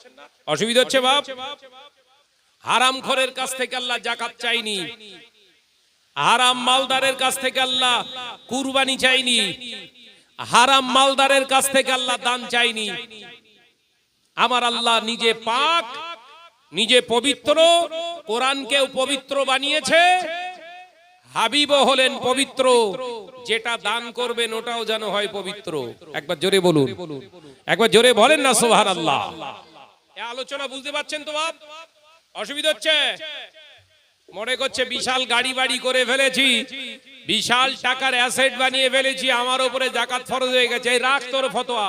B: অসুবিধা হচ্ছে বাপ। হারামখোরের কাছ থেকে আল্লাহ জাকাত চাইনি, হারাম মালদারের কাছ থেকে আল্লাহ কুরবানি চাইনি, হারাম মালদারের কাছ থেকে আল্লাহ দান চাইনি। আমার আল্লাহ নিজে পাক, নিজে পবিত্র, কোরআনকেও পবিত্র বানিয়েছে, হাবিবও হলেন পবিত্র। যেটা দান করবেন ওটাও যেন হয় পবিত্র। একবার জোরে বলুন, একবার জোরে বলেন না সুবহানাল্লাহ। এই আলোচনা বুঝতে পারছেন তো বাপ? অসুবিধা হচ্ছে? মনে করছে বিশাল গাড়ি বাড়ি করে ফেলেছি, বিশাল টাকার অ্যাসেট বানিয়ে ফেলেছি, আমার উপরে জাকাত ফরজ হয়ে গেছে। এই রাখ তোর ফতোয়া।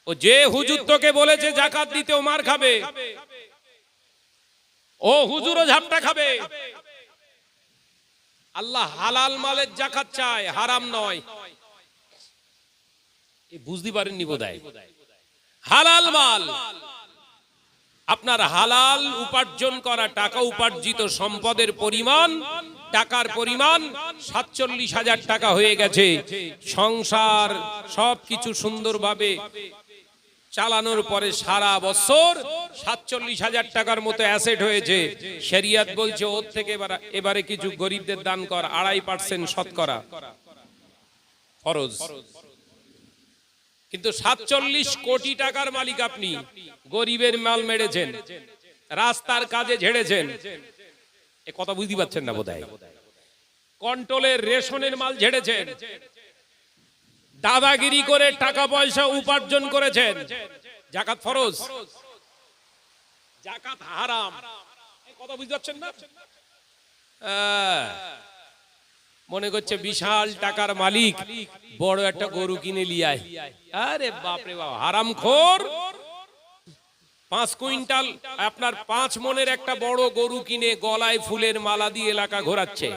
B: ও যে হুজুর তোকে বলেছে জাকাত দিতে ও মার খাবে, ও হুজুরও ঝাপটা খাবে। আল্লাহ হালাল মালের জাকাত চায়, হারাম নয়। বুঝতে পারেননি বোধহয়? হালাল মাল, আপনার হালাল উপার্জন করা টাকা, উপার্জিত সম্পদের পরিমাণ, টাকার পরিমাণ ৪৭,০০০ টাকা হয়ে গেছে। সংসার সবকিছু সুন্দরভাবে চালানোর পরে সারা বছর ৪৭,০০০ টাকার মতো অ্যাসেট হয়েছে। শরিয়ত বলছে ওর থেকে এবারে কিছু গরিবদের দান কর, ২.৫% শতকরা ফরজ। কিন্তু ৪৭ কোটি টাকার মালিক আপনি, গরিবের মাল মেরেছেন, রাস্তার কাজে ঝেড়েছেন। এ কথা বুঝতে পারছেন না বোধহয়? কন্ট্রোলের রেশনের মাল ঝেড়েছেন, দাদাগিরি করে টাকা পয়সা উপার্জন করেছেন। জাকাত ফরজ, জাকাত হারাম। এই কথা বুঝতে পারছেন না? মনে করছে বিশাল টাকার মালিক, বড় একটা গরু কিনে লিয়ায়। আরে বাপরে বাপ, হারামখোর। ৫ কুইন্টাল আপনার ৫ মনের একটা বড় গরু কিনে গলায় ফুলের মালা দিয়ে এলাকা ঘোরাচ্ছে,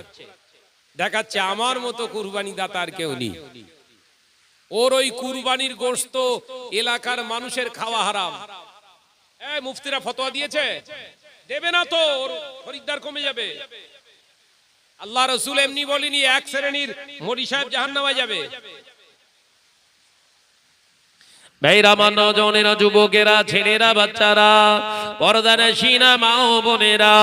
B: দেখাচ্ছে আমার মতো কুরবানি দাতা আর কেউ নেই। ওর ওই কুরবানির গোশত এলাকার মানুষের খাওয়া হারাম। মুফতিরা ফতোয়া দিয়েছে, দেবে না তো, ওর খরিদ্দার কমে যাবে। আল্লাহ রাসূল এমনি বলেনি এক শ্রেণীর মৌলী সাহেব জাহান্নামে যাবে।
A: ভাইরা, নওজওয়ানেরা, যুবকেরা, ছেলেরা, বাচ্চারা, পর্দানশীনা মা ও বোনেরা,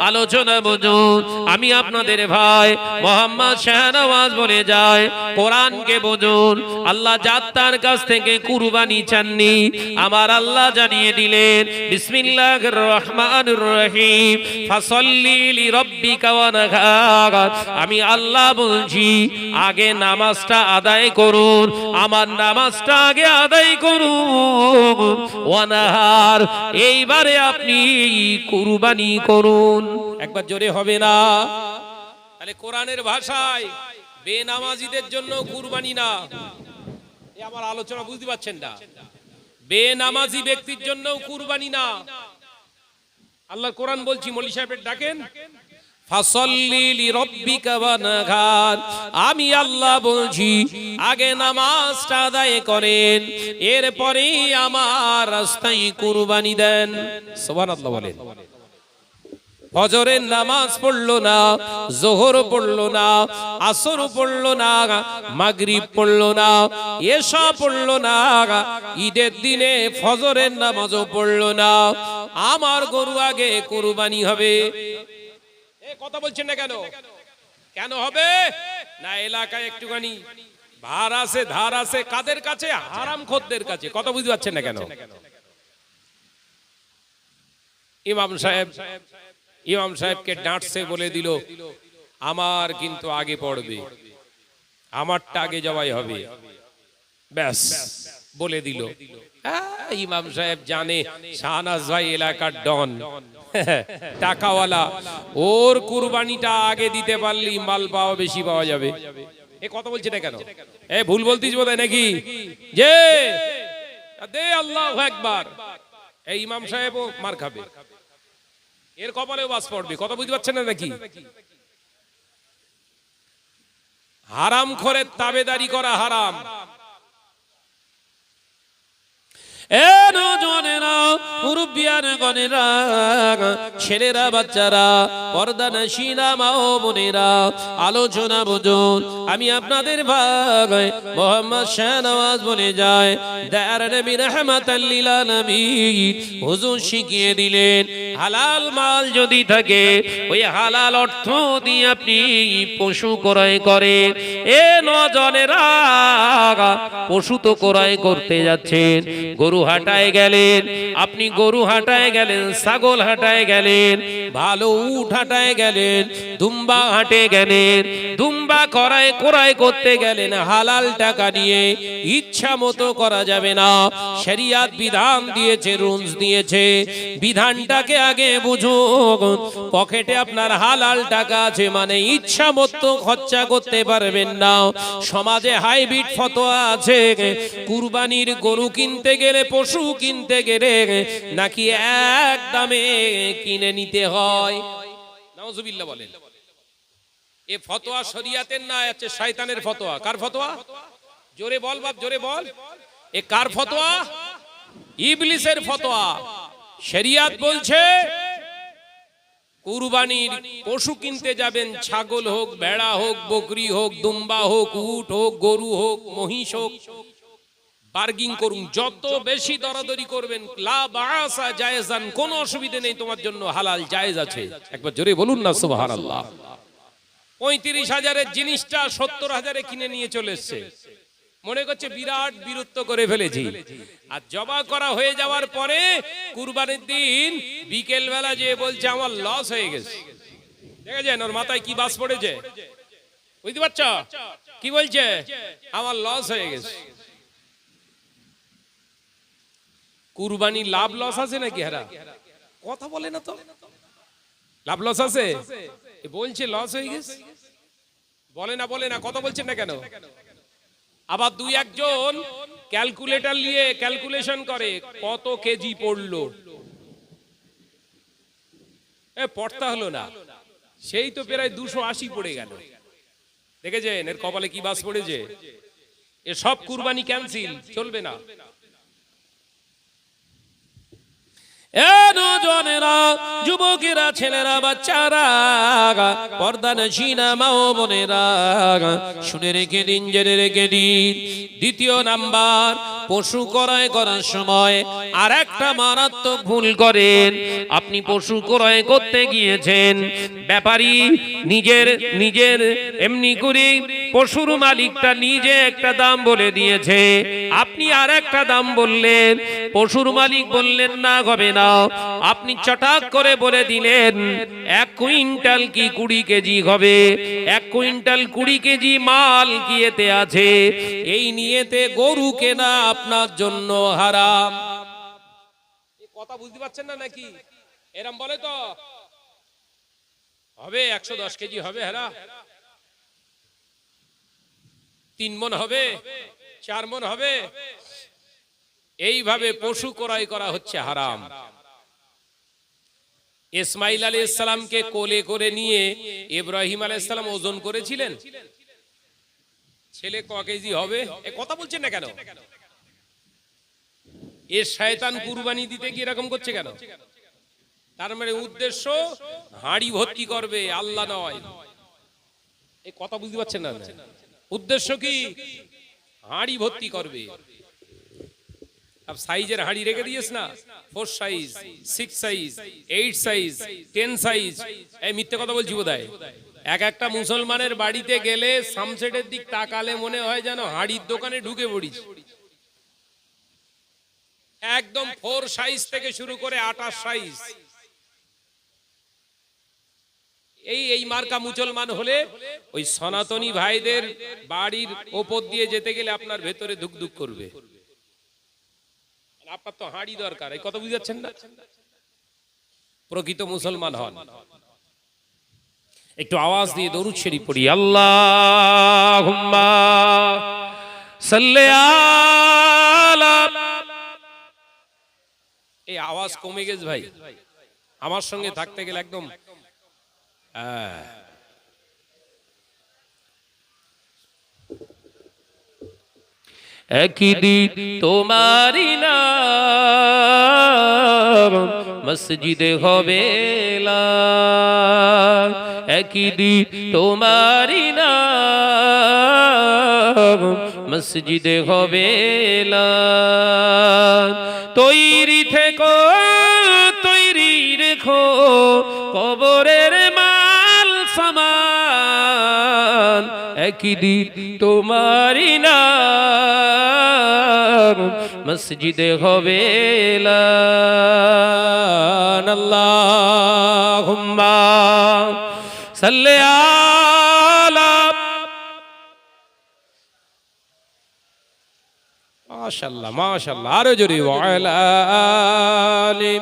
A: আলোচনা বুঝুন। আমি আপনাদের ভাই মোহাম্মদ শাহনওয়াজ বলে যায়, কোরআনকে বুঝুন। আল্লাহ জাত্তার কাছ থেকে কুরবানি চাননি, আমার আল্লাহ জানিয়ে দিলেন বিসমিল্লাহির রহমানির রহিম, ফাসাল্লি লিরাব্বিকা ওয়ানহার। আমি আল্লাহ বলছি আগে নামাজটা আদায় করুন, আমার নামাজটা আগে আদায় করুন। ওয়ানহার, এইবারে আপনি কুরবানি করুন। একবার জোরে হবে না?
B: তাহলে কোরআনের ভাষায় বেনামাজিদের জন্য কুরবানি না। এই আমার আলোচনা বুঝতে পারছেন না? বেনামাজি ব্যক্তির জন্য কুরবানি না। আল্লাহর কোরআন বলছি, মৌলী সাহেবের ডাকেন, ফাসাল্লি লিরাব্বিকা ওয়ানহার। আমি আল্লাহ বলছি আগে নামাজটা আদায় করেন, এরপরে আমার রাস্তায় কুরবানি দেন। সুবহানাল্লাহ বলেন। ফজরের নামাজ পড়লো না, যোহর পড়লো না, আসর পড়লো না, মাগরিব পড়লো না, এশা পড়লো না, ঈদের দিনে ফজরের নামাজও পড়লো না, আমার গরু আগে কুরবানি হবে। কথা বলছেন না কেন? কেন হবে না? এলাকায় একটুখানি ভার আছে, ধার আছে, কাদের কাছে? হারামখোরদের কাছে। কথা বুঝতে পারছেন না কেন? ইমাম সাহেবকে ডাঁটছে, বলে দিল আমার কিন্তু আগে পড়বে, আমারটা আগে জবাই হবে, ব্যাস বলে দিল। ইমাম সাহেব জানে শাহনাজ ভাই এলাকার ডন, টাকাওয়ালা, ওর কুরবানিটা আগে দিতে পারলি মাল পাওয়া বেশি পাওয়া যাবে। এ কথা বলছে না কেন? এ ভুল বলতিস বোধহয় নাকি? যে দে আল্লাহু আকবার, এই ইমাম সাহেবও মার খাবে, এর কপালেও বাস পড়বে। কথা বুঝতে পারছেন না নাকি? হারামখোরের তাবেদারি করা হারাম।
A: এ নওজওয়ানেরা, মুরব্বিয়ান গণেরা, ছেলেরা বাচ্চারা, পর্দানশীলা মা ও বোনেরা, আলোচনা বুঝুন। আমি আপনাদের ভাই মোহাম্মদ শাহনওয়াজ বলে যায়, দয়ার নবী রাহমাতাল লিল আলামিন হুজুর শিখিয়ে দিলেন, হালাল মাল যদি থাকে ওই হালাল অর্থ দিয়ে আপনি পশু ক্রয় করেন। এ নওজওয়ানেরা, পশু তো ক্রয় করতে যাচ্ছেন, গরু হাটায় গেলেন, আপনি গরু হাটায় গেলেন, ছাগল হাটায় গেলেন, ভালো উট হাটায় গেলেন, দুম্বা হাটে গেলেন, দুম্বা ক্রয় করতে গেলেন হালাল টাকা নিয়ে, ইচ্ছা মতো করা যাবে না। শরিয়াত বিধান দিয়েছে, রুলস দিয়েছে, বিধানটাকে আগে বুঝুন। পকেটে আপনার হালাল টাকা আছে মানে ইচ্ছা মতো খরচা করতে পারবেন না। সমাজে হাইব্রিড ফতোয়া আছে, কুরবানির গরু কিনতে গেলে, পশু কিনতে গেলে নাকি এক দামে কিনে নিতে হয়। নাউজুবিল্লাহ বলেন। এ ফতোয়া শরিয়াতের না, আছে শয়তানের ফতোয়া। কার ফতোয়া? জোরে বল বাপ, জোরে বল। এ কার ফতোয়া? ইবলিসের ফতোয়া। শরিয়াত বলছে কুরবানির পশু কিনতে যাবেন, ছাগল হোক, ভেড়া হোক, বকরি হোক, দুম্বা হোক, উট হোক, গরু হোক, মহিষ হোক, বার্গিং করুন, যত বেশি দরাদরি করবেন, লা বাসা জায়েজান, কোনো অসুবিধা নেই, তোমার জন্য হালাল জায়েজ আছে। একবার জোরে বলুন না সুবহানাল্লাহ। 35,000-এর জিনিসটা 70,000-এ কিনে নিয়ে চলে এসেছে, মনে করছে বিরাট বীরত্ব করে ফেলেছি। আর জবা করা হয়ে যাওয়ার পরে কুরবানির দিন বিকেল বেলা যে বলছে আমার লস হয়ে গেছে। দেখেছেন ওর মাথায় কি বাস পড়েছে? বুঝতে পারছ কি বলছে? আমার লস হয়ে গেছে। কুরবানি লাভ লস আছে নাকি? হারা কথা বলে না তো, লাভ লস আছে? বলছে লস হয়ে গেছে, বলে না, কথা বলছেন না কেন? আবার দুই একজন ক্যালকুলেটর নিয়ে ক্যালকুলেশন করে কত কেজি পড়লো, পড়তা হলো না, সেই তো প্রায় 280 পড়ে গেল। দেখেছেন এর কপালে কি বাস পড়েছে? এ সব কুরবানি ক্যান্সেল, চলবে না। নওজওয়ানেরা, যুবকেরা, ছেলেরা, বাচ্চারা, পর্দানশীলা মা ও বোনেরা, শুনে রেখে দিন, জেনে রেখে দিন। দ্বিতীয় নাম্বার, পশু ক্রয় করার সময় আর একটা মারাত্মক ভুল করেন। আপনি পশু ক্রয় করতে গিয়েছেন, ব্যাপারী নিজের এমনি করে পশুর মালিকটা নিজে একটা দাম বলে দিয়েছে, আপনি আর একটা দাম বললেন, পশুর মালিক বললেন না হবে না, আপনি চটাক করে বলে দিলেন 1 কুইন্টাল কি 20 কেজি হবে, 1 কুইন্টাল 20 কেজি মাল কি এতে আছে, এই নিয়েতে গরু কেনা আপনার জন্য হারাম। কথা বুঝতে পারছেন না নাকি? এরম বলে তো হবে 110 কেজি হবে, হারা 3 মণ হবে, 4 মণ হবে, এইভাবে পশু ক্রয় করা হচ্ছে হারাম। ইসমাইল আলাইহিস সালামকে কোলে করে নিয়ে ইব্রাহিম আলাইহিস সালাম ওজন করেছিলেন, ছেলে ক কেজি হবে, এ কথা বলছেন না কেন? এ শয়তান কুরবানি দিতে কি এরকম করছে কেন? তার মানে উদ্দেশ্য হাঁড়ি ভর্তি করবে, আল্লাহ নয়। এই কথা বুঝতে পারছেন না? উদ্দেশ্য কি? হাঁড়ি ভর্তি করবে। अब সাইজের হাঁড়ি রেখে দিয়েছ না, 4 সাইজ, 6 সাইজ, 8 সাইজ, 10 সাইজ। এই মিথ্যে কথা বলছি বোধহয়? এক একটা মুসলমানের বাড়িতে গেলে সামসেটের দিক তাকালে মনে হয় যেন হাঁড়ির দোকানে ঢুকে পড়িস। একদম 4 সাইজ থেকে শুরু করে 28 সাইজ। এই মার্কা মুসলমান হলে ওই সনাতনী ভাইদের বাড়ির ওপর দিয়ে যেতে গেলে আপনার ভেতরে ধুকধুক করবে। আপনার তো হাঁড়ি দরকার, এই কথা বুঝতে পারছেন না? প্রকৃত মুসলমান হন। একটু আওয়াজ দিয়ে দরুদ শরীফ পড়ি, আল্লাহুম্মা সাল্লি আলা। এই আওয়াজ কমে গেছে ভাই, আমার সঙ্গে থাকতে গেলে একদম একদিন তোমারি নাম মসজিদে হবে এলান, একদিন তোমারি নাম মসজিদে হবে এলান। তৈরি থেকো তৈরি রেখো কবরের মাল সামান, একদিন তোমারি নাম মসজিদে হবে এলান। আল্লাহুম্মা সাল্লি আলা
B: মাশাআল্লাহ মাশাআল্লাহ, আরো জোরে ওয়া আলা আলি।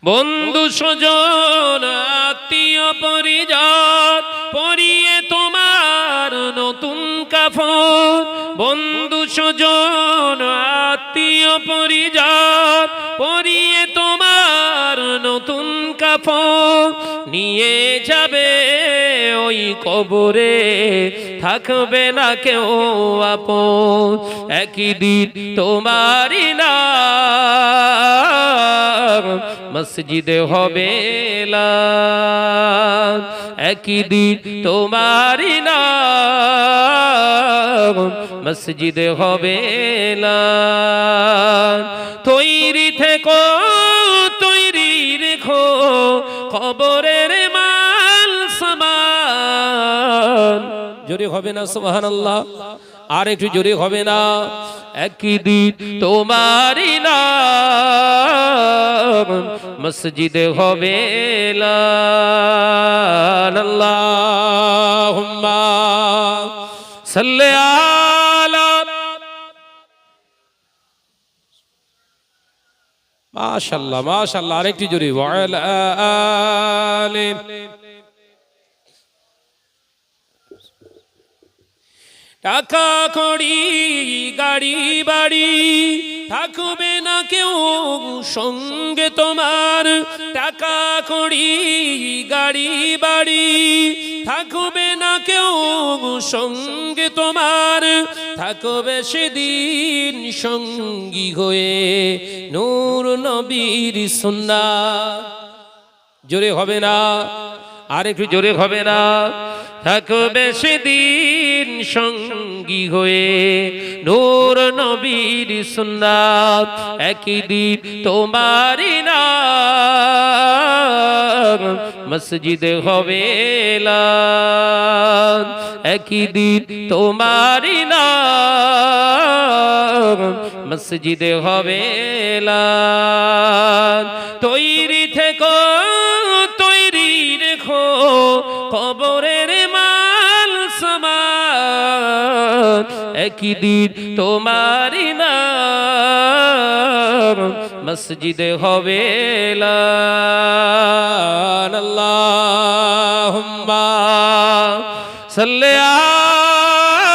A: বন্ধু স্বজন আত্মীয় পরিজন পরিয়ে তোমার নতুন কাফন, বন্ধু স্বজন আত্মীয় পরিজন পরিয়ে তোমার নতুন কাফন, নিয়ে যাবে ওই কবরে থাকবে না কেউ আপন, একদিন তোমারি নাম মসজিদে হবে এলান, একদিন তোমারি নাম মসজিদে হবে এলান। তৈরি থেকো তৈরি রেখো কবরের মাল সামান,
B: জোরে হবে না সুবহানাল্লাহ? আর একটু জোরে হবে না?
A: একদিন তোমারি নাম মসজিদে হবে এলান।
B: আল্লাহুম্মা
A: সাল্লি আলা
B: মাশাআল্লাহ মাশাআল্লাহ, আরেকটু জোরে ওয়া আলা আলি।
A: টাকা কড়ি গাড়ি বাড়ি থাকবে না কেউ সঙ্গে তোমার, টাকা কড়ি গাড়ি বাড়ি থাকবে না কেউ সঙ্গে তোমার, থাকবে সেদিন সঙ্গী হয়ে নূর নবীর সুন্নাত।
B: জোরে হবে না?
A: আর একটু জোরে হবে না? থাকবে সেদিন সঙ্গী হয়ে নূর নবীর সুন্নাত, একদিন তোমারি নাম মসজিদে হবে এলান, একদিন তোমারি নাম মসজিদে হবে এলান। তৈরি থেকো তৈরি রেখো কবরের মাল সামান, একদিন তোমারি নাম মসজিদে হবে এলান। আল্লাহুম্মা সাল্লি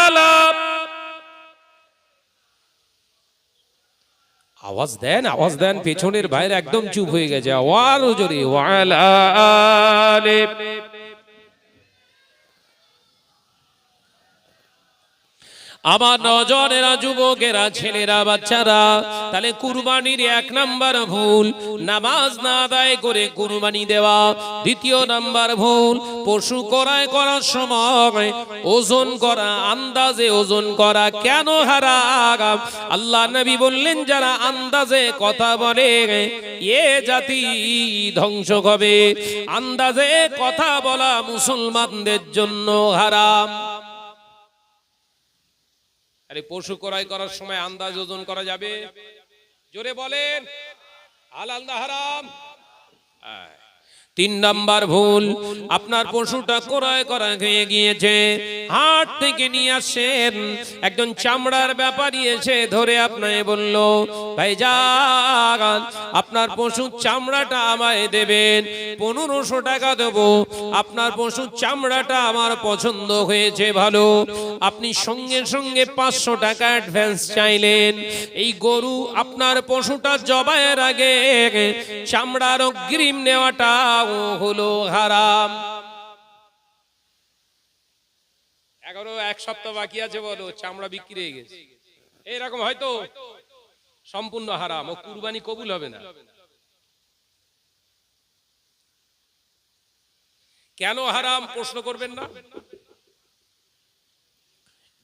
A: আলা।
B: আওয়াজ দেন আওয়াজ দেন, পেছনের ভাইরা একদম চুপ হয়ে গেছে। আওয়াজ জোরে ওয়া আলা আলি।
A: আমার নজনেরা যুবকেরা ছেলেরা বাচ্চারা, তাহলে কুরবানির এক নাম্বার ভুল নামাজ না আদায় করে কুরবানি দেওয়া, দ্বিতীয় নাম্বার ভুল পশু ক্রয় করার সময় ওজন করা, আন্দাজে ওজন করা। কেন হারাম? আল্লাহ নবী বললেন যারা আন্দাজে কথা বলে এ জাতি ধ্বংস হবে। আন্দাজে কথা বলা মুসলমানদের জন্য হারাম।
B: আরে পশু ক্রয় করার সময় আন্দাজ ওজন করা যাবে? জোরে বলেন। হালাল না হারাম?
A: তিন নাম্বার ভুল, আপনার পশুটা ক্রয় করা হয়ে গিয়েছে, হাট থেকে নিয়ে আসেন, একজন চামড়ার ব্যাপারী এসে ধরে আপনাকে বলল ভাইজান আপনার পশুর চামড়াটা আমায় দেবেন, 1500 টাকা দেবো, আপনার পশুর চামড়াটা আমার পছন্দ হয়েছে ভালো। আপনি সঙ্গে সঙ্গে 500 টাকা অ্যাডভান্স চাইলেন। এই গরু আপনার পশুটা জবাইয়ের আগে চামড়ার অগ্রিম নেওয়াটা হলো হারাম।
B: এখনো 1 সপ্তাহ বাকি আছে, বলো চামড়া বিক্রি হয়ে গেছে, এরকম হয়তো সম্পূর্ণ হারাম, ও কুরবানি কবুল হবে না। কেন হারাম প্রশ্ন করবেন না?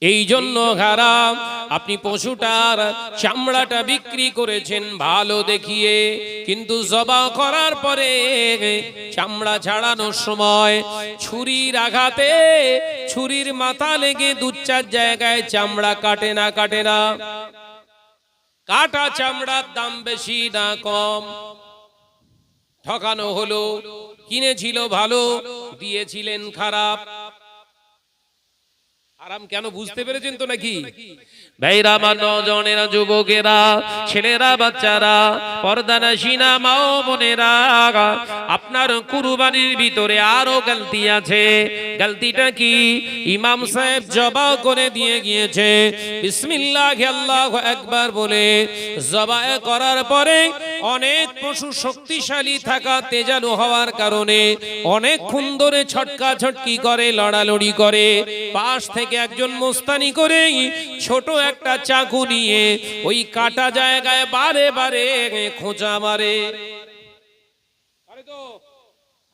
B: এই জন্য হারাম, আপনি পশুটার চামড়াটা বিক্রি করেছেন ভালো দেখিয়ে, কিন্তু জবাই করার পরে চামড়া ছাড়ানোর সময় ছুরির আঘাতে ছুরির মাথা লেগে 2-4 জায়গায় চামড়া কাটে না কাটা চামড়ার দাম বেশি না কম? ঠকানো হলো, কিনেছিল ভালো, দিয়েছিলেন খারাপ। আরাম কেন বুঝতে পেরেছেন তো নাকি?
A: ভাইরা, আমার নজনেরা, যুবকেরা, ছেলেরা, বাচ্চারা, পর্দানাশীনা মা ও বোনেরা, আপনার কুরবানির ভিতরে আরো গলতি আছে। গলতিটা কি? ইমাম সাহেব জবাই করে দিয়ে গিয়েছে, বিসমিল্লাহ আল্লাহু আকবার বলে জবাই করার পরে অনেক পশু শক্তিশালী থাকা, তেজালু হওয়ার কারণে অনেকক্ষণ ধরে ছটকা ছটকি করে, লড়ালড়ি করে। পাশ থেকে একজন মোস্তানি করে ছোট একটা চাকু নিয়ে ওই কাটা জায়গায় বারে বারে খোঁচা মারে।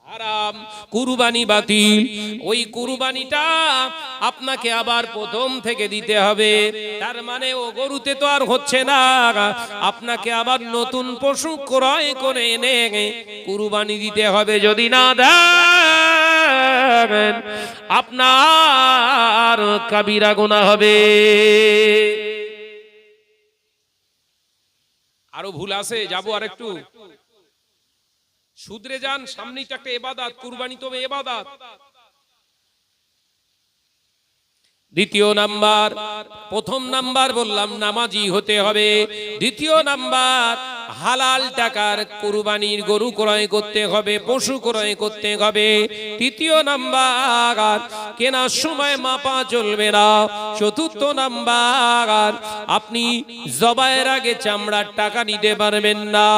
A: হারাম, কুরবানি বাতিল। ওই কুরবানিটা আপনাকে আবার প্রথম থেকে দিতে হবে। তার মানে ও গরুতে তো আর হচ্ছে না, আপনাকে আবার নতুন পশু ক্রয় করে এনে কুরবানি দিতে হবে। যদি না দেন আপনার কাবিরা গুনাহ হবে।
B: আরো ভুল আছে, যাবো আর একটু শুধরে যান। সামনেই তো একটা ইবাদত, কুরবানি তো ইবাদত। দ্বিতীয় নাম্বার, প্রথম নাম্বার বললাম নামাজি হতে হবে। দ্বিতীয় নাম্বার, হালাল টাকার কুরবানির গরু ক্রয় করতে হবে, পশু ক্রয় করতে হবে। তৃতীয় নাম্বার, কেনার সময় মাপা চলবে না। চতুর্থ নাম্বার, আপনি জবাইয়ের আগে চামড়ার টাকা নিতে পারবেন না।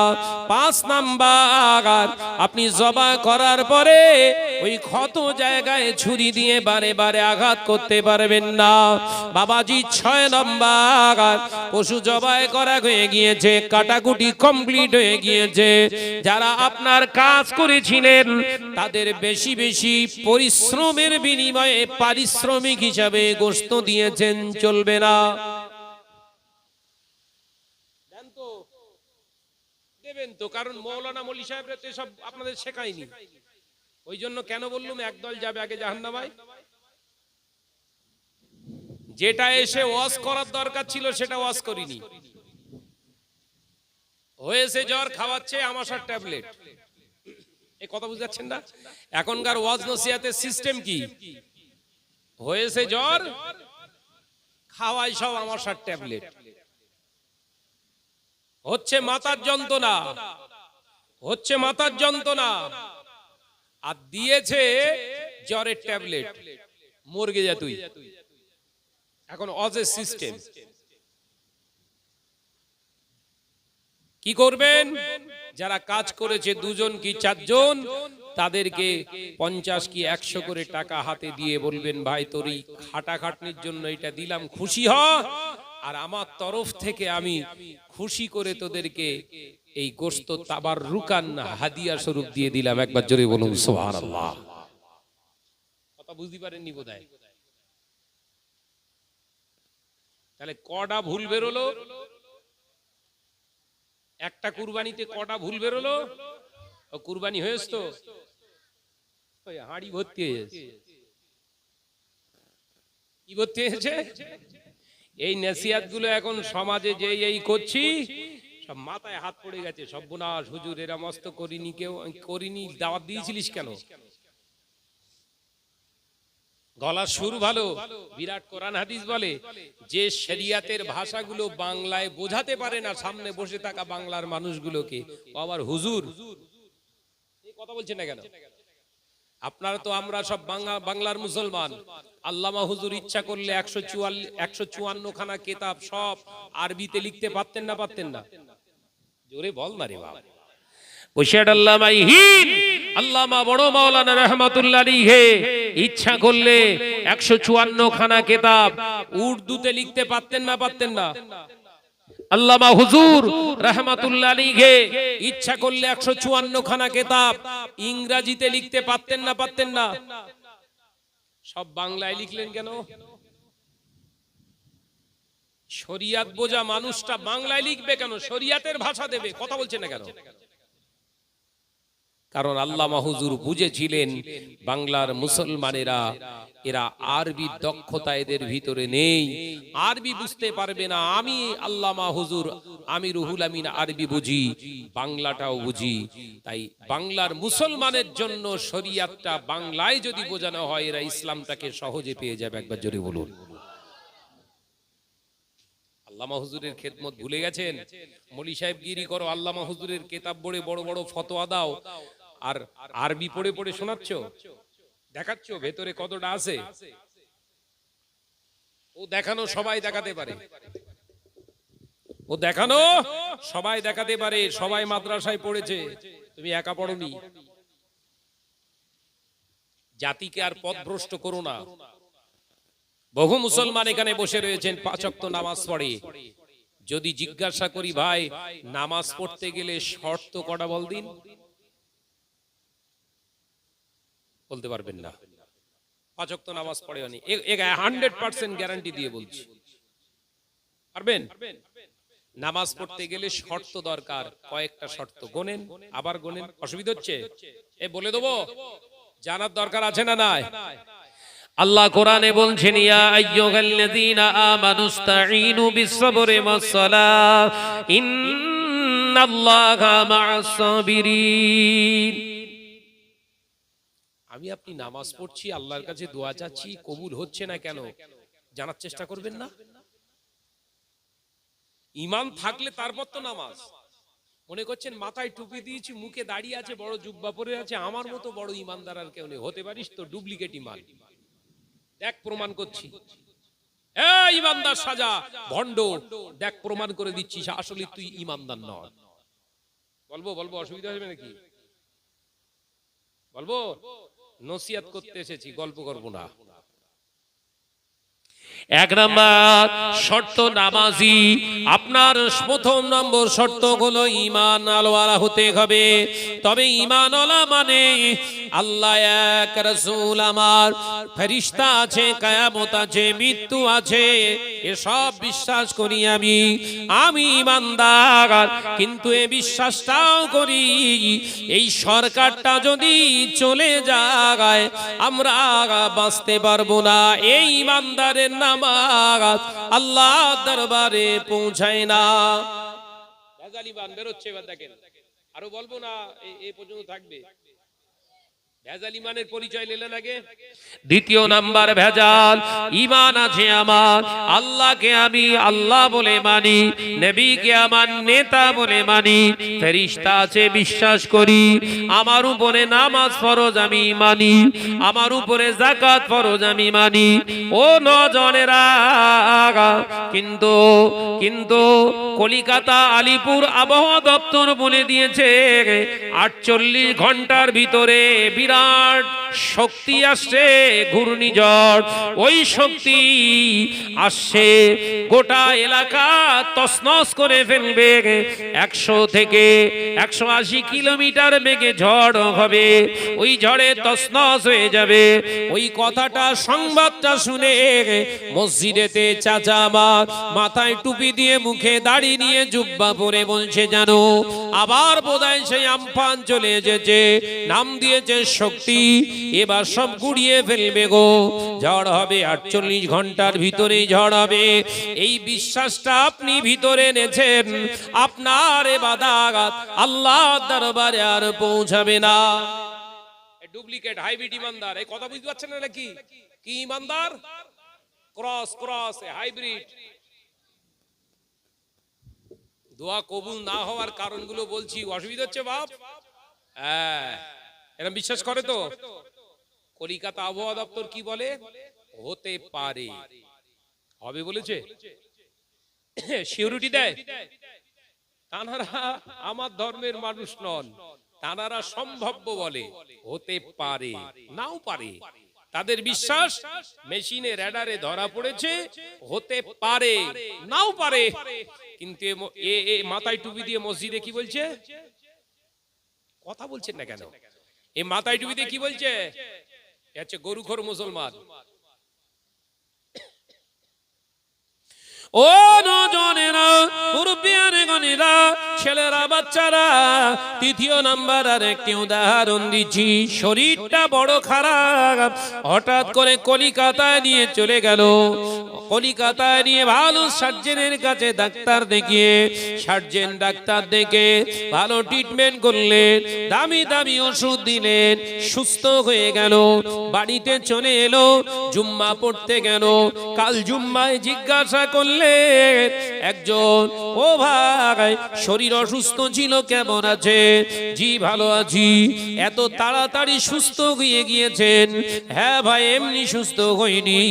B: 5 নাম্বার, আপনি জবাই করার পরে ওই ক্ষত জায়গায় ছুরি দিয়ে বারে বারে আঘাত করতে পারবেন না। বাবাজি 6 নাম্বার, পশু জবাই করা হয়ে গিয়েছে, কাটাকুটি কমপ্লিট হয়ে গিয়েছে। যারা আপনার কাজ করেছিলেন তাদের বেশি বেশি পরিশ্রমের বিনিময়ে পারিশ্রমিক হিসাবে গোশত দিয়েছেন, চলবে না। দেবেন তো, কারণ মৌলানা মলি সাহেবরা তো সব আপনাদের শেখায়নি। ওই জন্য কেন বললাম, একদল যাবে আগে জাহান্নামায়। যেটা এসে ওয়াজ করার দরকার ছিল সেটা ওয়াজ করিনি। হয়েছে জ্বর, খাওয়াচ্ছে আমাশার ট্যাবলেট। এই কথা বুঝতে পারছেন না? এখনকার ওয়াজ নসিহতের সিস্টেম কি? হয়েছে জ্বর, খাওয়াই সব আমাশার ট্যাবলেট। হচ্ছে মাথার যন্ত্রণা, হচ্ছে মাথার যন্ত্রণা, আর দিয়েছে জ্বরের ট্যাবলেট, মরগে যা তুই। এখন ওয়াজের সিস্টেম কি করবেন? যারা কাজ করেছে 2 জন কি 4 জন, তাদেরকে 50 কি 100 করে টাকা হাতে দিয়ে বলবেন, ভাই তোর এই খাটাখাটনির জন্য এটা দিলাম, খুশি হ, আর আমার তরফ থেকে আমি খুশি করে তোদেরকে এই গোশত তাবাররুকান হাদিয়া স্বরূপ দিয়ে দিলাম। একবার জোরে বলুন সুবহানাল্লাহ। কথা বুঝতে পারেননি বোধহয়। তাহলে কটা ভুল বেরোলো? একটা কুরবানিতে কটা ভুল বেরোলো? ও কুরবানি হয়েছে তো ওই হাঁড়ি ভর্তি হয়ে গেছে। কি ভর্তি হয়েছে? এই নসিহত গুলো এখন সমাজে যে এই করছি, সব মাথায় হাত পড়ে গেছে। সর্বনাশ, হুজুর এরা মস্ত করিনি, কেউ করিনি, দাওয়াত দিয়েছিলিস কেন? গলার সুর ভালো। বিরাট কোরআন হাদিস বলে যে শরিয়াতের ভাষাগুলো বাংলায় বোঝাতে পারে না সামনে বসে থাকা বাংলার মানুষগুলোকে, আবার হুজুর এই কথা বলছেন না কেন? আপনারা তো, আমরা সব বাংলার মুসলমান। আল্লামা হুজুর ইচ্ছা করলে 154 খানা কিতাব সব আরবিতে লিখতে পারতেন না? পারতেন না? জোরে বল না রে বাবা।
A: ওশাদ আল্লামা হিন আল্লামা বড় মাওলানা রহমাতুল্লাহ আলাইহি ইচ্ছা করলে 154 খানা কিতাব
B: উর্দুতে লিখতে পারতেন না পারতেন না?
A: আল্লামা হুজুর রহমাতুল্লাহ আলাইহি
B: ইচ্ছা করলে 154 খানা কিতাব ইংরেজিতে লিখতে পারতেন না পারতেন না? সব বাংলায় লিখলেন কেন? শরিয়াত বোঝা মানুষটা বাংলায় লিখবে কেন? শরিয়াতের ভাষা দেবে, কথা বলছে না কেন? কারণ আল্লামা হুজুর বুঝেছিলেন বাংলার মুসলমানেরা এরা আরবি দক্ষতা এদের ভিতরে নেই, আরবি বুঝতে পারবে না। আমি আল্লামা হুজুর, আমি রুহুল আমিন আরবি বুঝি, বাংলাটাও বুঝি, তাই বাংলার মুসলমানের জন্য শরিয়াতটা বাংলায় যদি বোঝানো হয় এরা ইসলামটাকে সহজে পেয়ে যাবে। একবার জোরে বলুন। আল্লামা হুজুরের খেদমত ভুলে গেছেন? মলি সাহেব গিরি করো, আল্লামা হুজুরের কেতাব পড়ে বড় বড় ফতোয়া দাও, আর আরবি পড়ে পড়ে শোনাচ্ছ, দেখাচ্ছ ভেতরে কতটা আছে। ও দেখানো সবাই দেখাতে পারে, ও দেখানো সবাই দেখাতে পারে, সবাই মাদ্রাসায় পড়েছে, তুমি একা পড়োনি। জাতিকে আর পথভ্রষ্ট করো না। বহু মুসলমান এখানে বসে রয়েছেন, 5 ওয়াক্ত নামাজ পড়ে। যদি জিজ্ঞাসা করি ভাই নামাজ পড়তে গেলে শর্ত কটা বল দিন, বলতে পারবেন না। 5 ওয়াক্ত নামাজ পড়ে 100% গ্যারান্টি দিয়ে বলছি, পারবেন? নামাজ পড়তে গেলে শর্ত দরকার, কয়েকটা শর্ত গোনেন, আবার গোনেন, অসুবিধা হচ্ছে? বলে দেবো, জানার দরকার আছে না নাই?
A: আল্লাহ কোরআনে বলছেন, ইয়া আইয়ুহাল্লাযীনা আমানুস্তাঈনু বিস-সাবরি ওয়াস-সালাহ ইন্নাল্লাহা মা'আস-সাবিরিন।
B: আমি আপনি নামাজ পড়ছি, আল্লাহর কাছে দোয়া চাচ্ছি, কবুল হচ্ছে না কেন জানার চেষ্টা করবেন না? ঈমান থাকলে তারপর তো নামাজ। মনে করছেন মাথায় টুপি দিয়েছি, মুখে দাঁড়িয়ে আছে, বড় জুব্বা পরে আছে, আমার মতো বড় ঈমানদার আর কেউ নেই। হতে পারিস তো ডুপ্লিকেট ঈমান। দেখ প্রমাণ করছি, এই ঈমানদার সাজা, ভণ্ড, দেখ প্রমাণ করে দিচ্ছি আসলে তুই ঈমানদার নয়। বলবো বলবো অসুবিধা হবে নাকি? বলবো, নসিহত করতে এসেছি, গল্প করবো না।
A: 1 নাম্বার শর্ত নামাজি, আপনার প্রথম নম্বর শর্ত হলো ঈমান আলওয়ালা হতে হবে। তবে ঈমান ওয়ালা মানে আল্লাহ এক, রাসূল আমার, ফেরেশতা আছে, কিয়ামত আছে, মৃত্যু আছে, এসব বিশ্বাস করি আমি ঈমানদার। কিন্তু এই বিশ্বাসটাও করি এই সরকারটা যদি চলে যায় আমরা বাঁচতে পারবো না। এই ঈমানদারের নামাজ আল্লাহর দরবারে পৌঁছায় না। ভেজাল ঈমান বেরোচ্ছে, এবার দেখেন। আরো বলবো না, এই পর্যন্ত থাকবে। ভেজাল ঈমানের পরিচয় নিলেন আগে। দ্বিতীয় নাম্বার ভেজাল, ঈমান আছে আমার, আল্লাহকে আমি আল্লাহ বলে মানি, নবীকে আমার নেতা বলে মানি, ফেরেশতা আছে বিশ্বাস করি, আমার উপরে নামাজ ফরজ আমি মানি, আমার উপরে যাকাত ফরজ আমি মানি। ও নজনেরা, কিন্তু কলিকাতা আলিপুর আবহাওয়া দপ্তর বলে দিয়েছে 48 ঘন্টার ভিতরে বিরাট শক্তি আসছে, ঘূর্ণিঝড়। ওই শক্তি আসছে, গোটা এলাকা তছনছ করে ফেলবে। 100 থেকে 180 কিলোমিটার বেগে ঝড় হবে, ওই ঝড়ে তছনছ হয়ে যাবে। ওই কথাটা, সংবাদটা শুনে মসজিদেতে চাচা আমার মাথায় টুপি দিয়ে, মুখে দাড়ি নিয়ে, জুব্বা পরে বলছে, জানো আবার বোধহয় সেই আমফান চলে এসেছে, নাম দিয়েছে শক্তি, এবার সব গুড়িয়ে ফেলবে গো, ঝড় হবে, 48 ঘন্টার ভিতরে ঝড় হবে। এই বিশ্বাসটা আপনি ভিতরে এনেছেন, আপনার ইবাদত আল্লাহর দরবারে আর পৌঁছাবে না। ডুপ্লিকেট হাইব্রিড ঈমানদার, এই কথা বুঝতে পারছেন না নাকি? কি ঈমানদার? Cross hybrid. দোয়া কবুল না হওয়ার কারণগুলো বলছি, অসুবিধা হচ্ছে বাপ? হ্যাঁ, এরকম বিশ্বাস করে তো? কলিকাতা আবহাওয়া দপ্তর কি বলে? হতে পারে, হবে বলেছে, সিউরিটি দেয়। তারা আমার ধর্মের মানুষ নন,
B: তারা সম্ভাব্য বলে, হতে পারে নাও পারে। তাদের বিশ্বাস মেশিনে র্যাডারে ধরা পড়েছে, হতে পারে নাও পারে। কিন্তু এ মাথায় টুপি দিয়ে মসজিদে কি বলছে? কথা বলছেন না কেন? এ মাথায় টুপি দিয়ে কি বলছে? হচ্ছে গরুখোর মুসলমান।
A: ও নজনেরা, মুরব্বিয়ানে গনেরা, ছেলেরা বাচ্চারা, তৃতীয় নাম্বার আর একটি উদাহরণ দিচ্ছি। শরীরটা বড় খারাপ, হঠাৎ করে কলিকাতায় নিয়ে চলে গেল। কলিকাতায় নিয়ে ভালো সার্জেনের কাছে ডাক্তার দেখিয়ে, সার্জেন ডাক্তার দেখে ভালো ট্রিটমেন্ট করলেন, দামি দামি ওষুধ দিলেন, সুস্থ হয়ে গেল। বাড়িতে চলে এলো, জুম্মা পড়তে গেল। কাল জুম্মায় জিজ্ঞাসা করলে একজন, ও ভাই শরীর অসুস্থ ছিল, কেমন আছে? জি ভালো আছি। এত তাড়াতাড়ি সুস্থ হয়ে গিয়েছেন? হ্যাঁ ভাই, এমনি সুস্থ হইনি,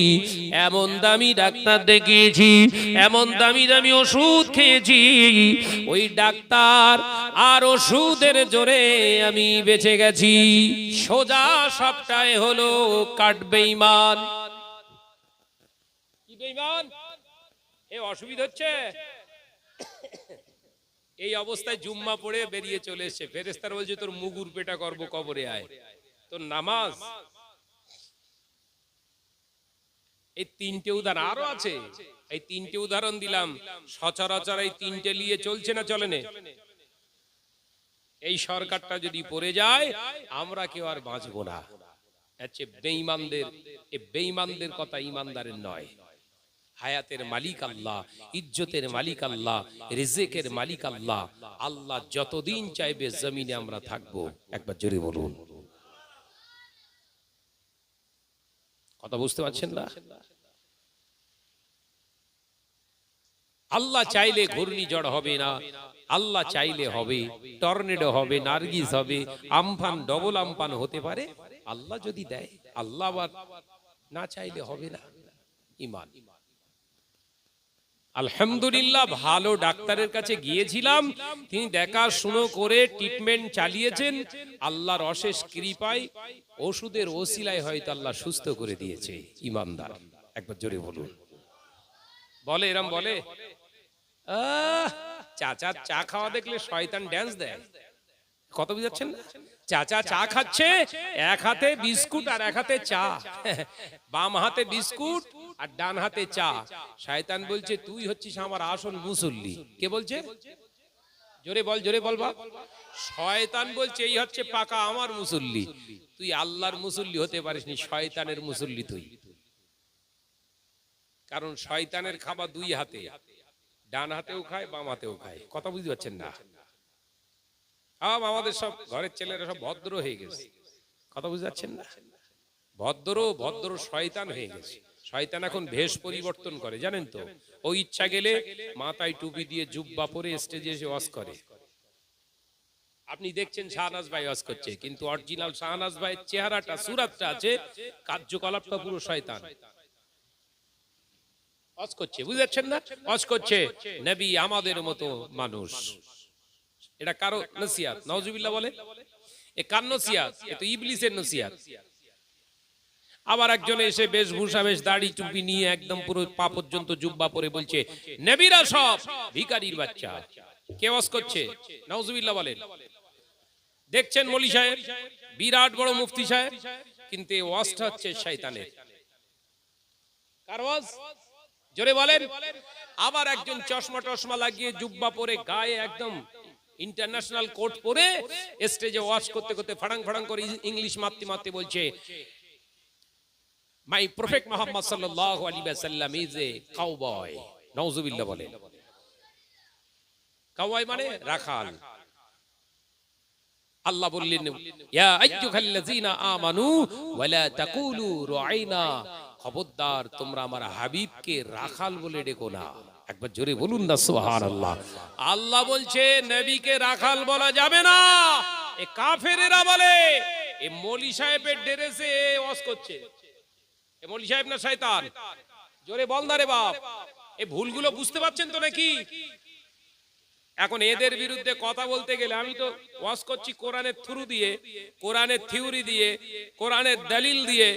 A: এমন দামি ডাক্তার দেখিয়েছি, এমন দামি দামি ওষুধ খেয়েছি, ওই ডাক্তার আর ওষুধের জোরে আমি বেঁচে গেছি। সোজা সবটাই হলো কাট বেঈমান।
B: কি বেঈমান? এ অসুবিধা হচ্ছে। এই অবস্থায় জুম্মা পড়ে বেরিয়ে চলে এসেছে। ফেরেশতারা বলছে, তোর মুগুর পেটা করব, কবরে আয়। তোর নামাজ। এই তিনটে উদাহরণ আরো আছে, এই তিনটে উদাহরণ দিলাম। সচরাচর এই তিনটে নিয়ে চলছে না, চলে না? এই সরকারটা যদি পড়ে যায়, আমরা কেউ আর বাঁচবো না। আচ্ছা, বেঈমানদের, এই বেঈমানদের কথা ইমানদারের নয়। হায়াতের মালিক আল্লাহ, ইজ্জতের মালিক আল্লাহ, রিজিকের মালিক আল্লাহ। আল্লাহ যতদিন চাইবে জমিনে আমরা থাকবো। একবার জোরে বলুন। কথা বুঝতে পারছেন না? আল্লাহ চাইলে ঘূর্ণিঝড় হবে না, আল্লাহ চাইলে হবে, টর্নেডো হবে, নার্গিস হবে, আমফান, ডবল আমফান হতে পারে। আল্লাহ যদি দেয়, আল্লাহ আবার না চাইলে হবে না। ঈমান। আলহামদুলিল্লাহ, ভালো ডাক্তারের কাছে গিয়েছিলাম, তিনি দেখাশুনো করে ট্রিটমেন্ট চালিয়েছেন। আল্লাহর অশেষ কৃপায় ওষুধের ওসিলায় হয়তো আল্লাহ সুস্থ করে দিয়েছে। ঈমানদার একবার জোরে বলুন। বলে এরম বলে, চাচার চা খাওয়া দেখলে শয়তান ড্যান্স দেয়। কত বুঝাচ্ছেন না? চাচা চা খাচ্ছে, এক হাতে বিস্কুট আর এক হাতে চা, বাম হাতে বিস্কুট আর ডান হাতে চা। শয়তান বলছে, তুই হচ্ছিস আমার আসল মুসল্লি। কে বলছে? জোরে বল, জোরে বল বাপ। শয়তান বলছে, এই হচ্ছে পাকা আমার মুসল্লি। তুই আল্লাহর মুসল্লি হতে পারিসনি, শয়তানের মুসল্লি তুই। কারণ শয়তানের খাবার দুই হাতে, ডান হাতেও খায়, বাম হাতেও খায়। কথা বুঝতে পারছেন না? আমাদের সব ঘরের ছেলেরা সব ভদ্র হয়ে গেছে। কথা বুঝতে পারছেন না? ভদ্র শয়তান হয়ে গেছে। শয়তান এখন ভেষ পরিবর্তন করে, জানেন তো? ও ইচ্ছা গেলে মাথায় টুপি দিয়ে জুব্বা পরে স্টেজে এসে ওয়াজ করে। আপনি দেখছেন শাহনাজ ভাই ওয়াজ করছে, কিন্তু অরিজিনাল শাহনাজ ভাইয়ের চেহারাটা, সুরাতটা আছে, কার্যকলাপটা পুরো শয়তান। ওয়াজ করছে, বুঝাচ্ছেন না? ওয়াজ করছে নবী আমাদের মতো মানুষ। এটা কারো নসিহত? নাউজুবিল্লাহ বলে। এ কার নসিহত? এ তো ইবলিসের নসিহত। আবার একজন এসে বেশভূষা, বেশ দাড়ি টুপি নিয়ে একদম পুরো পা পর্যন্ত জুব্বা পরে বলছে, নবীরা সব ভিখারির বাচ্চা। কে ওয়াজ করছে? নাউজুবিল্লাহ বলেন। দেখছেন মৌলী সাহেব, বিরাট বড় মুফতি সাহেব, কিন্তু এই ওয়াজটা হচ্ছে শয়তানের। কার ওয়াজ? জোরে বলেন। আবার একজন চশমা টশমা লাগিয়ে জুব্বা পরে গায়ে একদম ইন্টারন্যাশনাল কোট পরে স্টেজে ওয়াজ করতে করতে ফাড়াং ফাড়াং করে ইংলিশ মারতে মারতে বলছে, মাই প্রফেট মুহাম্মদ সাল্লাল্লাহু আলাইহি ওয়াসাল্লাম ইজ এ কাউবয়। নাউজুবিল্লাহ বলেন। কাউবয় মানে রাখাল। আল্লাহ বললেন, ইয়া আইয়ুহাল্লাযীনা আমানু ওয়ালা তাকুলু রাইনা, খবরদার তোমরা আমার হাবিবকে রাখাল বলে ডেকো না। একবার জোরে বলুন না সুবহানাল্লাহ। আল্লাহ বলছে নবীকে রাখাল বলা যাবে না। এ কাফেরেরা বলে। এ মৌলী সাহেবের ড্রেসে ওয়াজ করছে। এ মৌলী সাহেব না শয়তান? জোরে বল না রে বাপ। এই ভুলগুলো বুঝতে পারছেন তো নাকি? এখন এদের বিরুদ্ধে কথা বলতে গেলে আমি তো ওয়াজ করছি কোরআনের থ্রু দিয়ে, কোরআনের থিওরি দিয়ে, কোরআনের দলিল দিয়ে।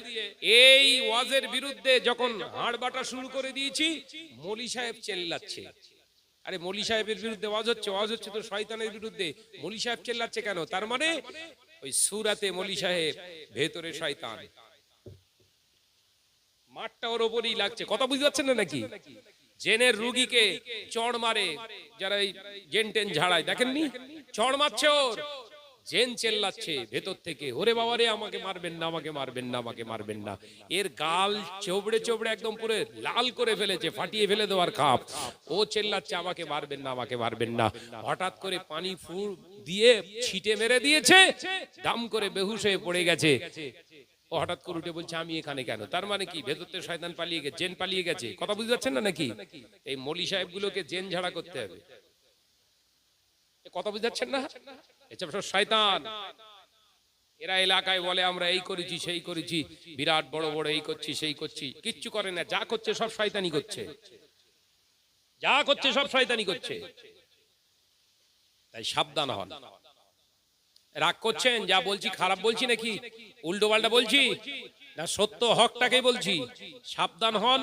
B: এই ওয়াজের বিরুদ্ধে যখন হাড় বাটা শুরু করে দিয়েছি, মৌলী সাহেব চেল্লাচ্ছে। আরে মৌলী সাহেবের বিরুদ্ধে ওয়াজ হচ্ছে তো শয়তানের বিরুদ্ধে। মৌলী সাহেব চেল্লাচ্ছে কেন? তার মানে ওই সূরাতে মৌলী সাহেব, ভেতরে শয়তান। মাঠটা ওর ওপরই লাগছে। কথা বুঝতে পারছেন না নাকি? জেনের রুগীকে চড় মারে যারা এই জেন টেন ঝাড়ায়, দেখেননি? চড় মারছে ওর, জেন চেল্লাচ্ছে ভেতর থেকে, ওরে বাবারে আমাকে মারবেন না, আমাকে মারবেন না, আমাকে মারবেন না। এর গাল চোবড়ে চোবড়ে একদম পুরো লাল করে ফেলেছে, ফাটিয়ে ফেলে দেওয়ার খাপ। ও চেল্লাচ্ছে আমাকে মারবেন না, আমাকে মারবেন না। হঠাৎ করে পানি ফুল দিয়ে ছিটে মেরে দিয়েছে, দাম করে বেহুশ হয়ে পড়ে গেছে। ও হঠাৎ করে উঠে বলছে আমি এখানে কেন? তার মানে কি ভেতর থেকে শয়তান পালিয়ে গেছে, জেন পালিয়ে গেছে। কথা বুঝতে পারছেন না নাকি? এই মৌলী সাহেব গুলোকে জেন ঝাড়া করতে হবে। কথা বুঝতে পারছেন না? এসব সব শয়তান। এরা এলাকায় বলে আমরা এই করেছি সেই করেছি, বিরাট বড় বড় এই করছি সেই করছি, কিচ্ছু করে না। যা করছে সব শয়তানি করছে, যা করছে সব শয়তানি করছে। তাই সাবধান হন। রাগ করছেন? যা বলছি খারাপ বলছি নাকি উল্টো পাল্টা বলছি? না, সত্য হকটাকে বলছি। সাবধান হন,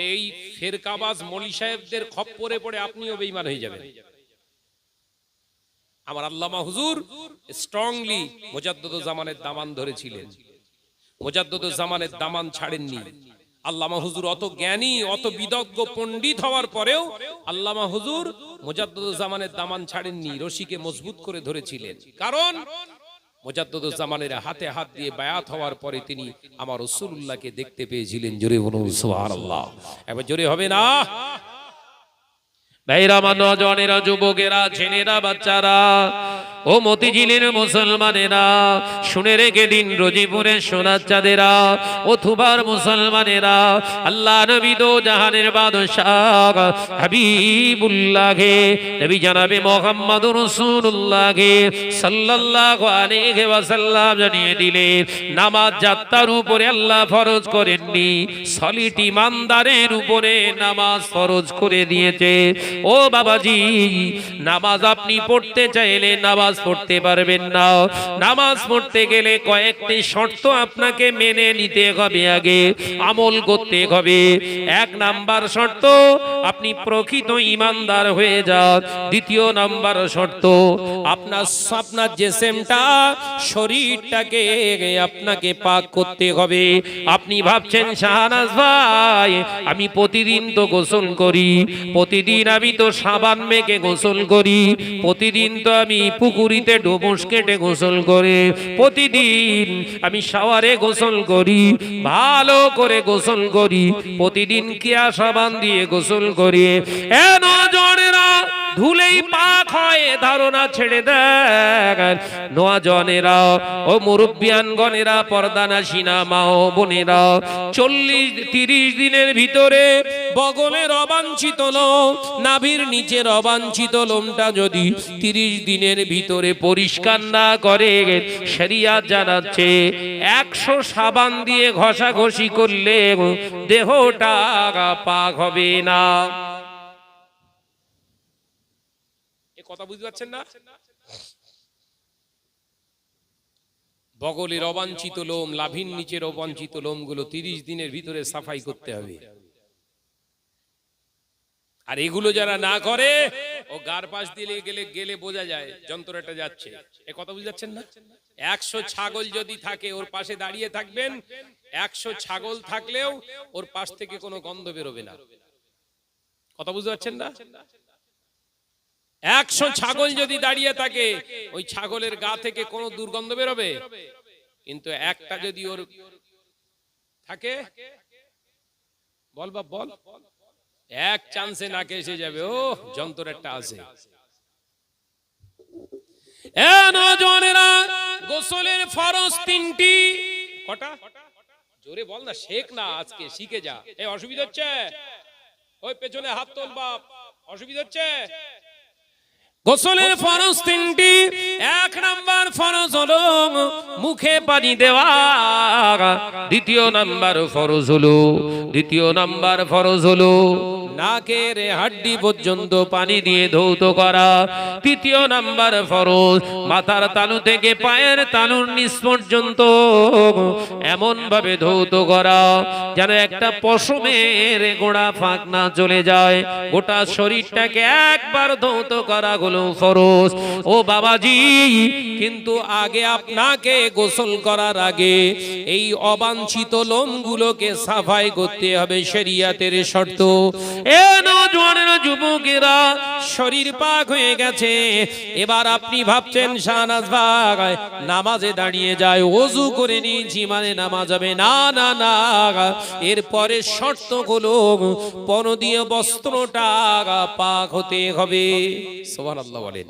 B: এই ফেরকাবাজ মৌলী সাহেবদের খপ্পরে পড়ে আপনিও বেঈমান হয়ে যাবেন। আমার আল্লামা হুজুর স্ট্রংলি মুজাদ্দদুজ জামানের দামান ধরেছিলেন, মুজাদ্দদুজ জামানের দামান ছাড়েননি। আল্লামা হুজুর অত জ্ঞানী, অত বিদগ্ধ পণ্ডিত হওয়ার পরেও আল্লামা হুজুর মুজাদ্দদুজ জামানের দামান ছাড়েননি, রশিকে মজবুত করে ধরেছিলেন। কারণ মুজাদ্দদুজ জামানের হাতে হাত দিয়ে বায়াত হওয়ার পরে তিনি আমার রাসূলুল্লাহকে দেখতে পেয়েছিলেন। জোরে বলুন সুবহানাল্লাহ। এবার জোরে হবে না?
A: ভাইরা, আমার নওজওয়ানেরা, যুবকেরা, ছেলেরা, বাচ্চারা, ও মতিঝিলের মুসলমানেরা, শুনে রেখে দিন, রোজিপুরের সোনার চাঁদেরা, ও থুবার মুসলমানেরা, আল্লাহ নবী দো জাহানের বাদশাহ হাবিবুল্লাহকে, নবী জনাবে মুহাম্মদুর রাসূলুল্লাহকে সাল্লাল্লাহু আলাইহি ওয়াসাল্লাম জানিয়ে দিলেন, নামাজ যাত্রার উপরে আল্লাহ ফরজ করেননি, সলিড ইমানদারের উপরে নামাজ ফরজ করে দিয়েছে। ও বাবাজি, নামাজ আপনি পড়তে চাইলে নামাজ পড়তে পারবেন না। নামাজ পড়তে গেলে কয়েকটি শর্ত আপনাকে মেনে নিতে হবে, আগে আমল করতে হবে। এক নাম্বার শর্ত, আপনি প্রকৃত ইমানদার হয়ে যান। দ্বিতীয় নাম্বার শর্ত, আপনার জিসমটা, শরীরটাকে আপনাকে পাক করতে হবে। আপনি ভাবছেন শাহনাজ ভাই আমি প্রতিদিন তো গোসল করি, প্রতিদিন আমি তো সাবান মেখে গোসল করি, প্রতিদিন তো আমি পুকুরিতে ডুবুস কেটে গোসল করে, প্রতিদিন আমি শাওয়ারে গোসল করি, ভালো করে গোসল করি, প্রতিদিন কিয়া সাবান দিয়ে গোসল করি। এ নওজওয়ানেরা, ধুলেই পাক হয় ধারণা ছেড়ে দেন। নওজওয়ানেরা, ও মুরব্বিয়ানগণেরা, পর্দানাশিনা মা ও বোনেরা, 40-30 দিনের ভিতরে বগলের অবাঞ্ছিত লোম, নাভির নিচের অবাঞ্ছিত লোমটা যদি 30 দিনের ভিতরে পরিষ্কার না করে, শরীয়ত জানাচ্ছে 100 সাবান দিয়ে ঘষাঘষি করলে দেহটা পাক হবে না।
B: কথা বুঝতে পারছেন না? বগলের অবাঞ্ছিত লোম, লাভির নিচের অবাঞ্ছিত লোমগুলো 30 দিনের ভিতরে সাফাই করতে হবে। আর এগুলো যারা না করে, ও গার পাশ দিয়ে গেলে বোঝা যায় যন্ত্রটা যাচ্ছে। এ কথা বুঝতে পারছেন না? 100 ছাগল যদি থাকে, ওর পাশে দাঁড়িয়ে থাকবেন, 100 ছাগল থাকলেও ওর পাশ থেকে কোনো গন্ধ বেরোবে না। কথা বুঝতে পারছেন না? 100 ছাগল যদি দাঁড়িয়ে থাকে, ওই ছাগলের গা থেকে কোনো দুর্গন্ধ বেরোবে? কিন্তু একটা যদি ওর থাকে, বল বাপ বল, এক চান্সে নাকে এসে যাবে, ও যন্ত্র একটা আছে। এ নওজওয়ানেরা, গোসলের ফরজ 3টি। কটা? জোরে বল না, শেখ না, আজকে শিখে যা। এ অসুবিধা হচ্ছে? ওই পেছনে হাত তোল বাপ, অসুবিধা হচ্ছে? গোসলের ফরজ 3টি। 1 নাম্বার ফরজ হলো মুখে পানি দেওয়া। দ্বিতীয় নাম্বার ফরজ হলো
A: নাকের হাড্ডি পর্যন্ত পানি দিয়ে ধৌত করা। তৃতীয় নাম্বার ফরজ, মাথার তালু থেকে পায়ের তালুর নিচ পর্যন্ত এমন ভাবে ধৌত করা যেন একটা পশমের গোড়া ফাঁক না চলে যায়। গোটা শরীরটাকে একবার ধৌত করা হলো ফরজ। ও বাবাজি, কিন্তু আগে আপনাকে গোসল করার আগে এই অবাঞ্ছিত লোমগুলোকে সাফাই করতে হবে, শরিয়াতের শর্ত। এ নওজোয়ানেরা, যুবকেরা, শরীর পাক হয়ে গেছে, এবার আপনি ভাবছেন শাহনাজ ভাই নামাজে দাঁড়িয়ে যায়, ওযু করে নিয়েছি মানে নামাজ হবে। না না না, এরপরে শর্ত হলো পরনীয় বস্ত্রটা পাক হতে হবে। সুবহানাল্লাহ বলেন।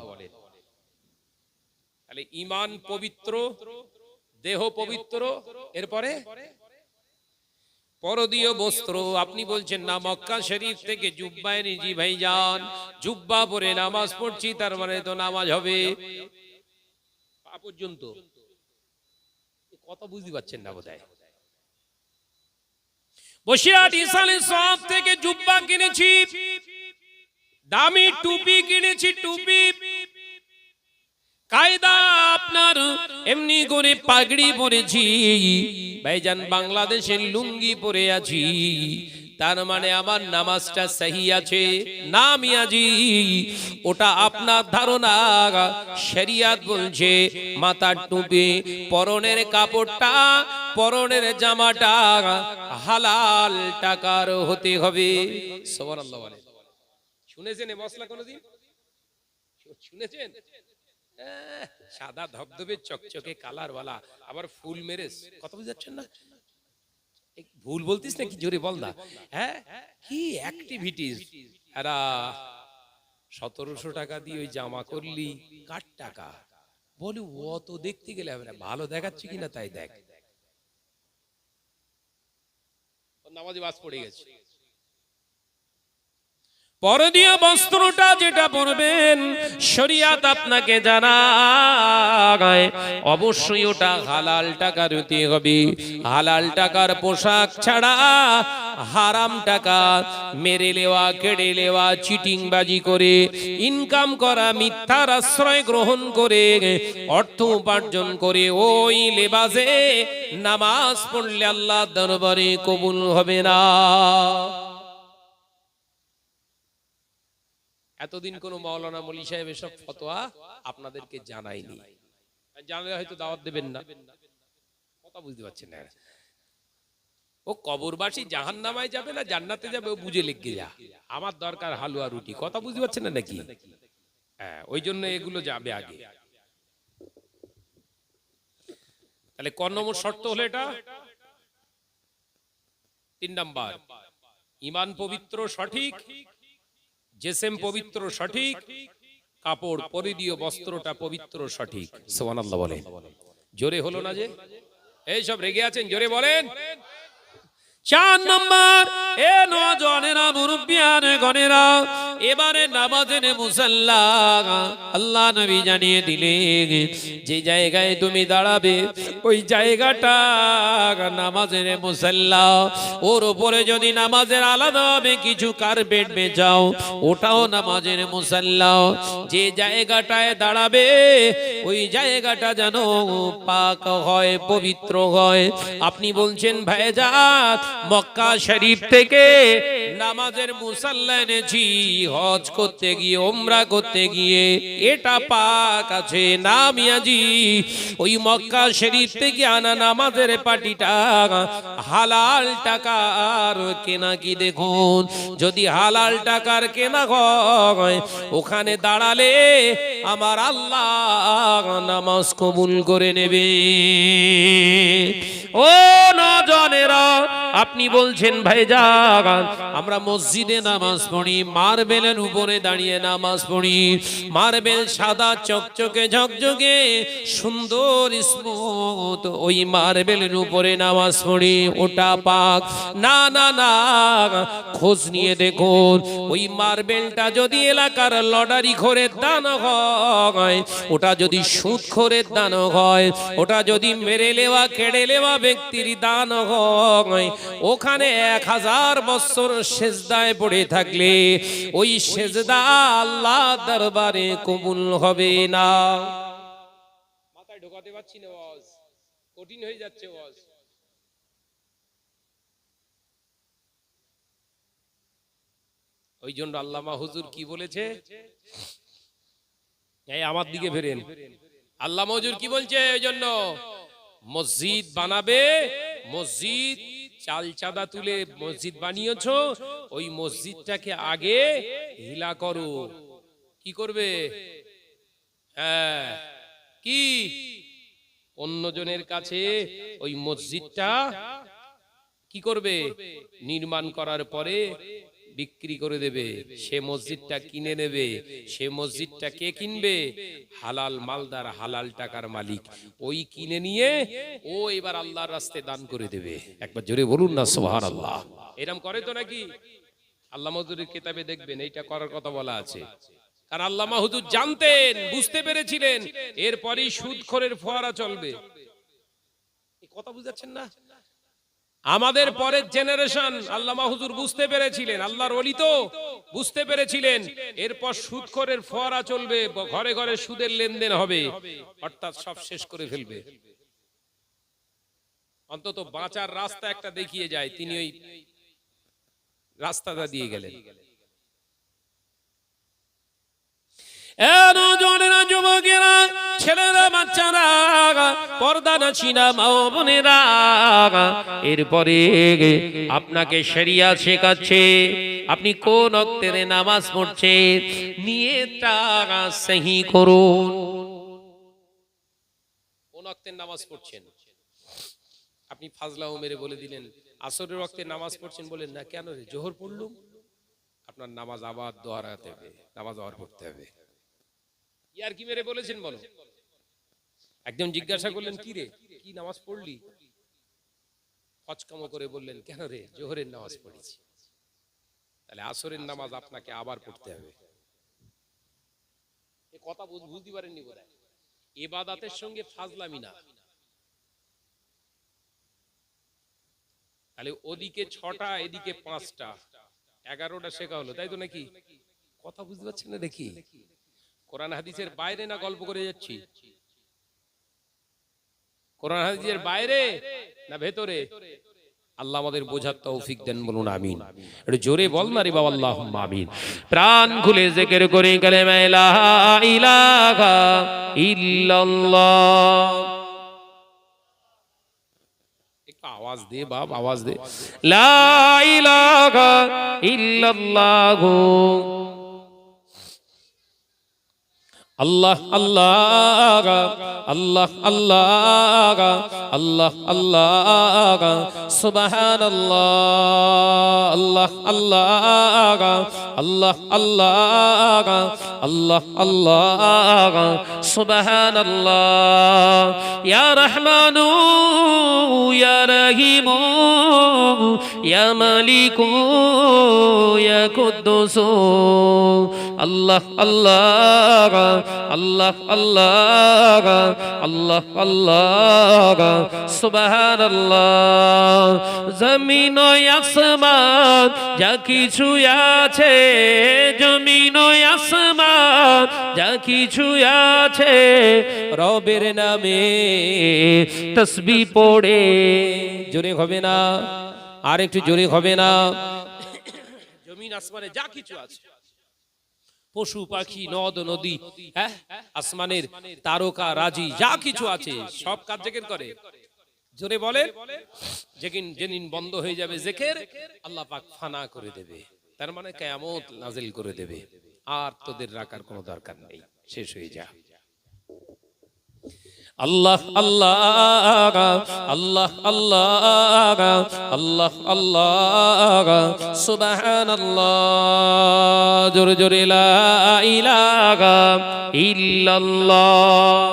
A: তাহলে ঈমান পবিত্র, দেহ পবিত্র, এরপরে পরদীয় বস্ত্র। আপনি বলছেন না মক্কা শরীফ থেকে জুব্বা এনেছি ভাইজান, জুব্বা পরে নামাজ পড়ছি, তার মানে তো নামাজ হবে পা পর্যন্ত। কথা বুঝতে পারছেন না বোধহয়। বসিরহাট ইসালে সব থেকে জুব্বা কিনেছি, দামি টুপি কিনেছি, টুপি কায়দা আপনার এমনি করে পাগড়ি পরেছি ভাইজান, বাংলাদেশের লুঙ্গি পরে আছি, তার মানে আমার নামাজটা সহি আছে না মিয়াজি? ওটা আপনার ধারণা। শরিয়াত বলছে মাথার টুপি, পরনের কাপড়টা, পরনের জামাটা হালাল টাকার হতে হবে। সুবহানাল্লাহ বলে। শুনেছেন এ মশলা কোনদিন? শুনেছেন? সাদা ধবধবে চকচকে কালারওয়ালা, আবার ফুল মেরে, কথা বুঝতে পারছেন না? ভুল বলতিস না কি, জোরে বল না। হ্যাঁ, কি অ্যাক্টিভিটিস। এরা 1700 টাকা দিয়ে ওই জামা করলি, কার টাকা? বলি ও তো দেখতে গেলে হবে না, ভালো দেখাচ্ছে কিনা তাই দেখ। নামাজে বাস পড়ে গেছে। পরদীয় বস্ত্রটা যেটা পরবেন, শরিয়াত আপনাকে জানায় অবশ্যই ওটা হালাল টাকার হতে হবে। হালাল টাকার পোশাক ছাড়া হারাম টাকা মেরে নেওয়া, কেড়ে নেওয়া, চিটিংবাজি করে ইনকাম করা, মিথ্যার আশ্রয় গ্রহণ করে অর্থ উপার্জন করে ওই লেবাসে নামাজ পড়লে আল্লাহর দরবারে কবুল হবে না। এতদিন কোন মাওলানা মৌলী সাহেব এসব ফতোয়া আপনাদেরকে জানায়নি, জানলে হয়তো দাওয়াত দেবেন না। কথা বুঝতে পারছেন না? ও কবরবাসী জাহান্নামায় যাবে না জান্নাতে যাবে ও বুঝে লিখে যা, আমার দরকার হালুয়া রুটি। কথা বুঝতে পারছেন না নাকি? হ্যাঁ, ওই জন্য এগুলো যাবে আগে। তাহলে কোন নম্বর শর্ত হলো এটা? 3 নাম্বার, ঈমান পবিত্র সঠিক, জিসম পবিত্র সঠিক, কাপড় পরিধীয় বস্ত্রটা পবিত্র সঠিক। সুবহানাল্লাহ বলেন। জোরে হলো না যে? এই সব রেগে আছেন, জোরে বলেন। 4 নম্বর, এ নওজোয়ানেরা, মুরব্বিয়ান গণেরা, এবারে নামাজের মুসাল্লা আল্লাহ নবী জানিয়ে দিলেন যে জায়গায় তুমি দাঁড়াবে ওই জায়গাটা নামাজের মুসাল্লা। ওর উপরে যদি নামাজের আলাদাভাবে কিছু কার্পেট বেছাও, ওটাও নামাজের মুসাল্লা। যে জায়গাটায় দাঁড়াবে ওই জায়গাটা যেন পাক হয়, পবিত্র হয়। আপনি বলছেন ভাইজান মক্কা শরীফ থেকে নামাজের মুসাল্লা এনেছি, হজ করতে গিয়ে, উমরা করতে গিয়ে, এটা পাক আছে না মিয়াজি? ওই মক্কা শরীফ থেকে আনা নামাজের পাটিটা হালাল টাকার কেনা কি? দেখুন, যদি হালাল টাকার কেনা হয় ওখানে দাঁড়ালে আমার আল্লাহ নামাজ কবুল করে নেবে। ও নওজোয়ানেরা, আপনি বলছেন ভাইজান আমরা মসজিদে নামাজ পড়ি, মার্বেলের উপরে দাঁড়িয়ে নামাজ পড়ি, মার্বেল সাদা চকচকে ঝকঝকে সুন্দর স্মুথ, ওই মার্বেলের উপরে নামাজ পড়ি, ওটা পাক না? না না, খোঁজ নিয়ে দেখুন ওই মার্বেলটা যদি এলাকার লটারি খোরের দান হয়, ওটা যদি সুদ খোরের দান হয়, ওটা যদি মেরে নেওয়া, কেড়ে নেওয়া ব্যক্তির দান হয়, ওখানে 1000
B: 1000 বছর সেজদায় পড়ে থাকলে ওই সেজদা আল্লাহ দরবারে কবুল হবে না। মাথায় ঢোকাতে পারছি না, ওয়াজ কঠিন হয়ে যাচ্ছে ওয়াজ। ওই জন্য আল্লামা হুজুর কি বলেছে, এই আমার দিকে ফেরেন, আল্লামা হুজুর কি বলছে, ওই জন্য মসজিদ বানাবে, মসজিদ চাল চাঁদা তুলে মসজিদ বানিয়েছো, ওই মসজিদটাকে আগে হিলা করো। কি করবে? হ্যাঁ, কি অন্যজনের কাছে ওই মসজিদটা কি করবে? নির্মাণ করার পরে বিক্রি করে দেবে। সে মসজিদটা কিনে নেবে। সে মসজিদটা কে কিনবে? হালাল মালদার, হালাল টাকার মালিক। ওই কিনে নিয়ে ও এবার আল্লাহর রাস্তায় দান করে দেবে। একবার জোরে বলুন না সুবহানাল্লাহ। এরকম করে তো নাকি? আল্লামা হুজুরের কিতাবে দেখবেন এইটা করার কথা বলা আছে। কারণ আল্লামা হুজুর জানতেন, বুঝতে পেরেছিলেন এরপরই সুদখোরের ফোয়ারা চলবে। এই কথা বুঝাচ্ছেন না? আমাদের পরের জেনারেশন আল্লামা হুজুর বুঝতে পেরেছিলেন, আল্লাহর ওলি তো বুঝতে পেরেছিলেন এরপর সুদখোরের ফোয়ারা চলবে, ঘরে ঘরে সুদের লেনদেন হবে, অর্থাৎ সব শেষ করে ফেলবে। অন্তত বাঁচার রাস্তা একটা দেখিয়ে যায়, তিনি ওই রাস্তাটা দিয়ে গেলেন। যুবকেরা, ছেলেরা, বাচ্চারা, পর্দা নাচিনা মা বোনেরা, এরপরে আপনাকে শরিয়াত শেখাচ্ছে আপনি কোন ওয়াক্তের নামাজ পড়ছেন, নিয়তটা সহি করুন। কোন ওয়াক্তের নামাজ পড়ছেন? আপনি ফাজলাও মেরে বলে দিলেন আসরের ওয়াক্তে নামাজ পড়ছেন, বলেন না কেন রে, জোহর পড়লুম। আপনার নামাজ আবার দোহরাতে হবে, নামাজ আবার পড়তে হবে। ইয়ার কি মেরে বলেছেন বলো? একদম জিজ্ঞাসা করলেন কি রে, কি নামাজ পড়লি? হচকামো করে বললেন কেন রে, জোহরের নামাজ পড়েছি। তাহলে আসরের নামাজ আপনাকে আবার পড়তে হবে। এই কথা বুঝতে পারেননি বোধহয়। ইবাদতের সঙ্গে ফাজলামি না। তাহলে ওদিকে 6টা, এদিকে 5টা, 11টা শেখা হলো, তাই তো নাকি? কথা বুঝতে পারছেন না দেখি? কোরআন হাদিসের বাইরে না গল্প করে যাচ্ছি? কোরআন হাদিসের বাইরে না ভেতরে? আল্লাহ আমাদের বোঝার তৌফিক দেন, বলুন আমিন। একটু জোরে বল না রে বাবা, আল্লাহুম্মা আমিন। প্রাণ খুলে জিকির করে কালেমা লা ইলাহা ইল্লাল্লাহ। একটু আওয়াজ দে বাপ, আওয়াজ দে। লা ইলাহা ইল্লাল্লাহ। আল্লাহ আল্লাহ আল্লাহ আল্লাহ আল্লাহ আল্লাহ সুবহানাল্লাহ। আল্লাহ আল্লাহ আল্লাহ আল্লাহ আল্লাহ আল্লাহ সুবহানাল্লাহ। ইয়া রহমানু ইয়া রহিমু ইয়া মালিকু ইয়া কুদ্দুসু। আল্লাহ আল্লাহ আল্লাহ আল্লাহ আল্লাহ আল্লাহ সুবহানাল্লাহ। জমিন ও আসমান যা কিছু আছে, জমিন ও আসমান যা কিছু আছে, রবের নামে তাসবিহ পড়ে। জোরে হবে না? আর একটু জোরে হবে না? জমিন আসমানে যা কিছু আছে, পশু পাখি, নদ নদী, হ্যাঁ, আসমানের তারকা রাজি যা কিছু আছে, সব কাজ জিকির করে। জোরে বলে। যেদিন বন্ধ হয়ে যাবে জিকির, আল্লাহ পাক ফানা করে দেবে। তার মানে কিয়ামত নাজিল করে দেবে। আর তোদের রাখার কোনো দরকার নেই, শেষ হয়ে যা। আল্লাহ আল্লাহ আল্লাহ আল্লাহ আল্লাহ আল্লাহ সুবহানাল্লাহ। জোরে জোরে লা ইলাহা ইল্লাল্লাহ।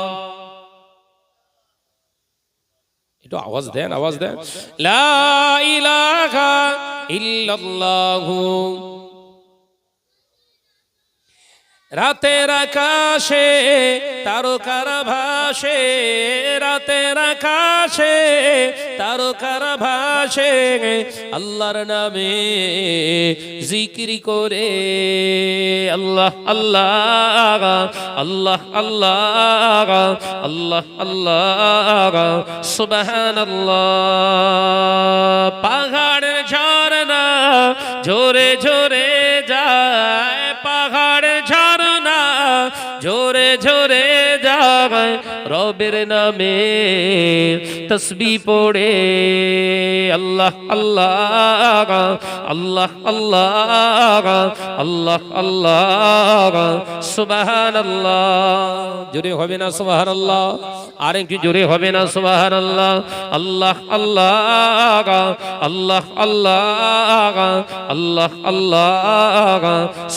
B: একটু আওয়াজ দেন, আওয়াজ দেন। লা ইলাহা ইল্লাল্লাহ। রাতের আকাশে তারকারা ভাসে, রাতের আকাশে তারকারা ভাসে, আল্লাহর নামে জিকির করে। আল্লাহ আল্লাহ আল্লাহ আল্লাহ আল্লাহ আল্লাহ সুবহানাল্লাহ। পাহাড়ের ঝরনা ঝরে ঝরে যায়, পাহাড়ের ঝরনা ঝরে ঝরে যায়, রবের নামে তসবিহ পড়ে। আল্লাহ আল্লাহ আল্লাহ আল্লাহ আল্লাহ আল্লাহ সুবহানাল্লাহ। জোরে হবে না সুবহানাল্লাহ? আর একটু জোরে হবে না সুবহানাল্লাহ? আল্লাহ আল্লাহ আল্লাহ আল্লাহ আল্লাহ আল্লাহ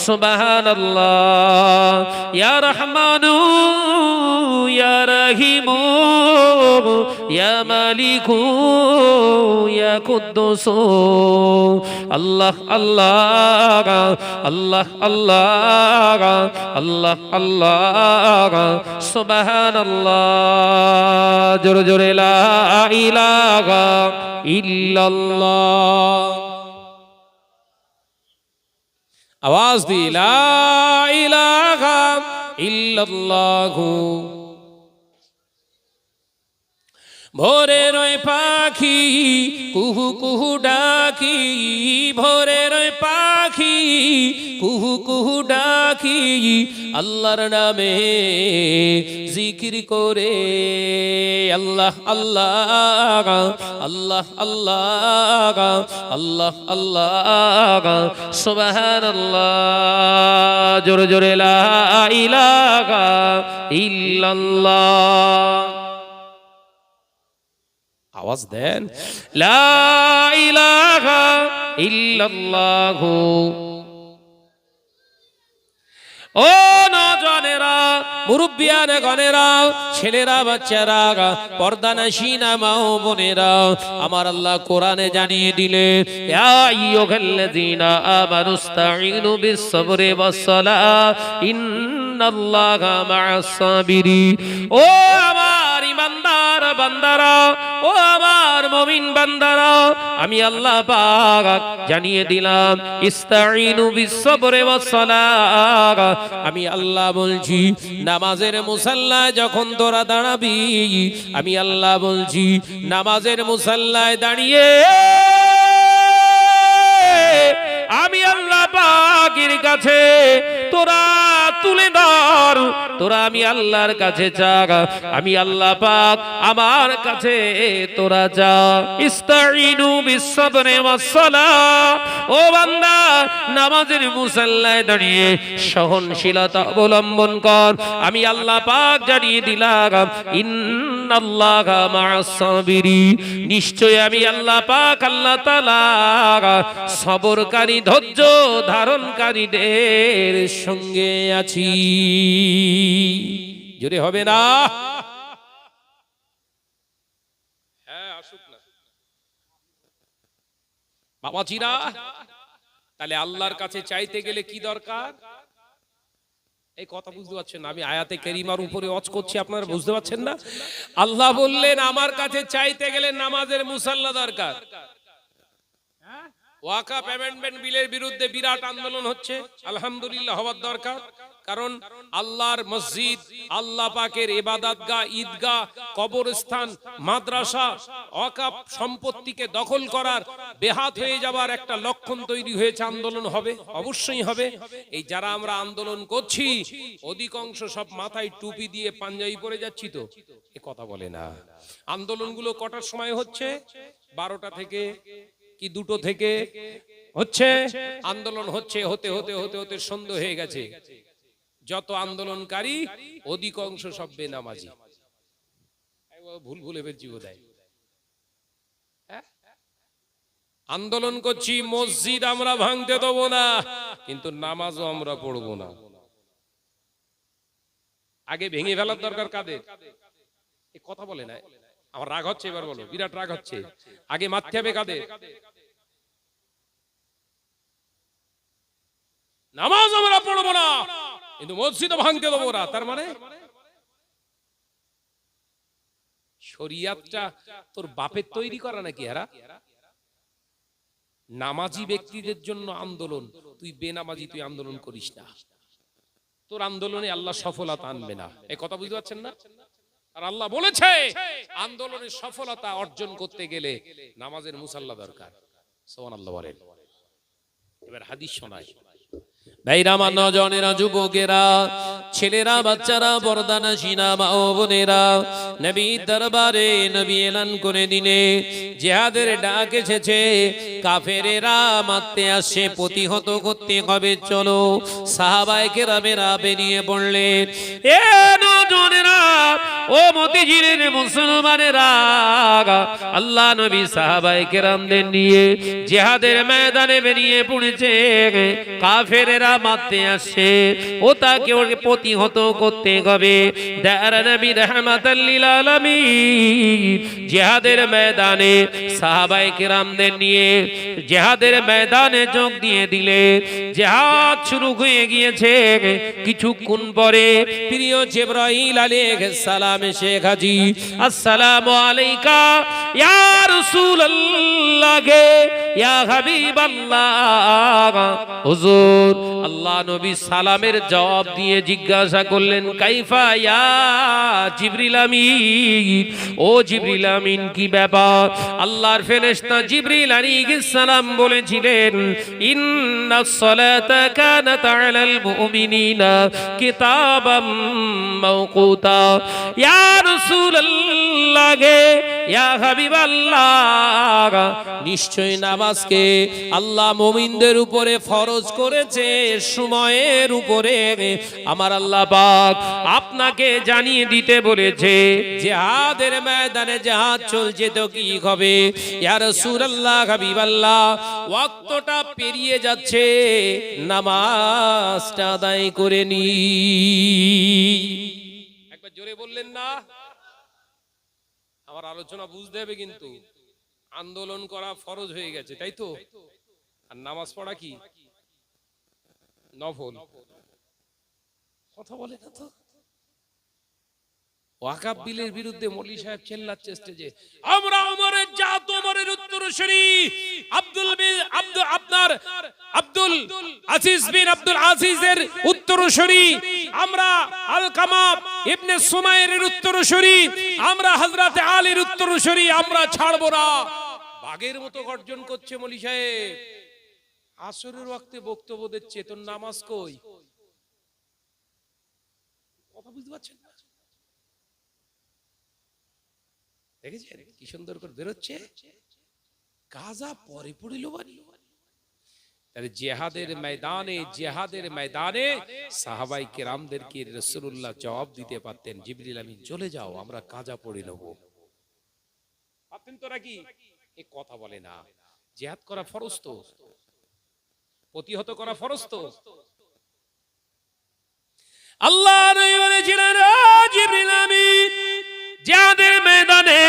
B: সুবহানাল্লাহ। ইয়া রহমানু ইয়া রহিমু ইয়া মালিকু ইয়া কুদ্দুসু, আল্লাহ আল্লাহ আল্লাহ আল্লাহ আল্লাহ আল্লাহ সুবহানাল্লাহ। জোরে জোরে লা ইলাহা ইল্লাল্লাহ। আওয়াজ দি লা ইলাহা ইল্লাল্লাহু। ভোরের ওই পাখি কুহু কুহু ডাকি, ভোরের ওই পাখি কুহু কুহু ডাকি, আল্লাহর নামে জিকির করে। আল্লাহ আল্লাহ আল্লাহ আল্লাহ আল্লাহ আল্লাহ সুবহানাল্লাহ। জোরে জোরে লা ইলাহা ইল্লাল্লাহ। আওয়াজ দেন লা ইলাহা ইল্লাল্লাহু। ও নওজওয়ানেরা, মুরব্বিয়ানে গনেরা, ছেলেরা, বাচ্চারা, পর্দানশীনা মা ও বোনেরা, আমার আল্লাহ কোরআনে জানিয়ে দিলে ইয়া আইয়ুহাল্লাযীনা আমানুস্তাঈনু বিস-সাবরি ওয়াস-সালাহ ইন্নাল্লাহা মা'আস সাবিরিন। ও আমার ঈমানদার বান্দারা, ও আমার মুমিন বান্দারা, আমি আল্লাহ পাক জানিয়ে দিলাম ইস্তাঈনু বিস-সাবরি ওয়াস-সালাহ। আমি আল্লাহ বলছি নামাজের মুসাল্লায় যখন তোরা দাঁড়াবি, আমি আল্লাহ বলছি নামাজের মুসাল্লায় দাঁড়িয়ে আমি আল্লাহ পাকের কাছে তোরা তুলে ধর, তোরা আমি আল্লাহর কাছে চা, আমি আল্লাহ পাক আমার কাছে তোরা যা। ইস্তাঈনু বিস-সাবরি ওয়াস-সালাহ। ও বান্দা, নামাজের মুসাল্লায় দাঁড়িয়ে সহনশীলতা অবলম্বন কর। আমি আল্লাহ পাক জানিয়ে দিলাম ইন্নাল্লাহা মা'আস সাবিরিন। নিশ্চয় আমি আল্লাহ পাক আল্লাহ তাআলা সবরকারী ধৈর্য ধারণকারীদের সঙ্গে আছি। জোরে হবে না? হ্যাঁ আসুক না বাবাজিরা। তাহলে আল্লাহর কাছে চাইতে গেলে কি দরকার? এই কথা বুঝতে পারছেন না? আমি আয়াতে কারিমার উপরে ওয়াজ করছি, আপনারা বুঝতে পারছেন না? আল্লাহ বললেন আমার কাছে চাইতে গেলে নামাজের মুসাল্লা দরকার। ওয়াকাফ অ্যামেন্ডমেন্ট বিলের বিরুদ্ধে বিরাট আন্দোলন হচ্ছে, আলহামদুলিল্লাহ হওয়ার দরকার। কারণ আল্লাহর মসজিদ, আল্লাহ পাকের ইবাদতগাহ, ঈদগাহ, কবরস্থান, মাদ্রাসা, ওয়াকাফ সম্পত্তিকে দখল করার, বেহাত হয়ে যাবার একটা লক্ষণ তৈরি হয়েছে। আন্দোলন হবে, অবশ্যই হবে। এই যারা আমরা আন্দোলন করছি অধিকাংশ সব মাথায় টুপি দিয়ে পাঞ্জাবি পরে যাচ্ছি তো, এ কথা বলে না। আন্দোলনগুলো কটার সময় হচ্ছে? 12টা থেকে কি 2টো থেকে হচ্ছে আন্দোলন হচ্ছে। হতে হতে হতে হতে সন্ধ্যা হয়ে গেছে। যত আন্দোলনকারী অধিকাংশ সব বেনামাজি। ভুল ভুলে ফেলছি বোধহয়। আন্দোলন করছি মসজিদ আমরা ভাঙতে দেবো না, কিন্তু নামাজও আমরা পড়বো না। আগে ভেঙে ফেলার দরকার কাদের? এ কথা বলে না। আমার রাগ হচ্ছে, এবার বলো, বিরাট রাগ হচ্ছে। আগে মারতে হবে কাদের? নামাজ আমরা পড়বো না, কিন্তু মসজিদও ভাঙতে দেবো না। তার মানে শরিয়াতটা তোর বাপের তৈরি করা নাকি? এরা নামাজি ব্যক্তিদের জন্য আন্দোলন, তুই বেনামাজি তুই আন্দোলন করিস না, তোর আন্দোলনে আল্লাহ সফলতা আনবে না। এই কথা বুঝতে পারছেন না? আর আল্লাহ বলেছে আন্দোলনের সফলতা অর্জন করতে গেলে নামাজের মুসাল্লা দরকার। সুবহানাল্লাহ বলেন। এবার হাদিস শোনায়। ভাইরা, মা, নজনেরা, যুবকেরা, ছেলেরা, বাচ্চারা, বরদানাসীনা, মা ও বোনেরা, নবীর দরবারে নবী এলান করে দিলে জিহাদের ডাক এসেছে। কাফেরেরা মারতে আসে, প্রতিহত করতে হবে, চলো। সাহাবায়ে কেরামেরা বেরিয়ে পড়লেন। এ নজনেরা, ও মতিঝিলের মুসলমানেরা, আল্লাহ নবী সাহাবায়ে কেরামদের নিয়ে জিহাদের ময়দানে বেরিয়ে পড়েছে। কাফেরেরা মারতে আসে, ও তাকে প্রতিহত করতে হবে। দার নবী রাহমাতাল লিল আলামিন জিহাদের ময়দানে সাহাবায়ে কেরামদের নিয়ে জিহাদের ময়দানে যোগ দিয়ে দিলে। জিহাদ শুরু হয়ে গিয়েছে। কিছুক্ষণ পরে প্রিয় জিবরাইল আলাইহিস সালাম এসে হাজির। আসসালামু আলাইকা ইয়া রাসূলুল্লাহ, ইয়া হাবিবাল্লাহ। হুজুর, আল্লাহ নবী সালামের জবাব দিয়ে জিজ্ঞাসা করলেন, কাইফা ইয়া জিবরিল আমিন, ও জিবরিল আমিন, কি ব্যাপার? আল্লাহর ফেরেশতা জিবরিল আলাইহিস সালাম বলেছিলেন, ইন্নাস সালাতা কানাত আলাল মুমিনিনা কিতাবাম মাওকুতা। ইয়া রাসূলুল্লাহ, ইয়া হাবিবাল্লাহ, নিশ্চয় নামাজকে আল্লাহ মুমিনদের উপরে ফরজ করেছে সময়ের উপরে। আমার আল্লাহ পাক আপনাকে জানিয়ে দিতে বলেছে জিহাদের ময়দানে জিহাদ চলছে, তো কি হবে? ইয়া রাসূলুল্লাহ, হাবিবাল্লাহ, ওয়াক্তটা পেরিয়ে যাচ্ছে, নামাজটা আদায় করে নি। একবার জোরে বললেন না? আমার আলোচনা বুঝতে হবে কিন্তু। আন্দোলন করা ফরজ হয়ে গেছে, তাই তো? আর নামাজ পড়া কি নফল। কথা বলে না তো। ওয়াকাফ বিলের বিরুদ্ধে মৌলভী সাহেব চেল্লাচ্ছে স্টেজে, আমরা ওমরের জাত, ওমরের উত্তরসূরি আব্দুল আজিজ বিন আব্দুল আজিজের উত্তরসূরি, আমরা আলকামা ইবনে সুমাইরের উত্তরসূরি, আমরা হযরত আলীর উত্তরসূরি, আমরা ছাড়বো না। বাঘের মতো গর্জন করছে মৌলভী সাহেব। আসরের ওয়াক্তে বক্তব্য দিচ্ছে, তোর নামাজ কই? কথা বুঝতে পারছেন না? দেখেছেন কি সুন্দর করে বেরোচ্ছে? গাজা পরে পড়িল বাড়ি। জিহাদের ময়দানে সাহাবায়ে কেরামদেরকে রাসূলুল্লাহ জবাব দিতে পারতেন, জিবরিল আমিন চলে যাও, আমরা কাজা পড়ে নেব। পারতেন তো নাকি? এই কথা বলে না। জিহাদ করা ফরজ তো, প্রতিহত করা ফরজ তো। আল্লাহ নবী বলেছিলেন, ও জিবরিল আমিন, জিহাদের ময়দানে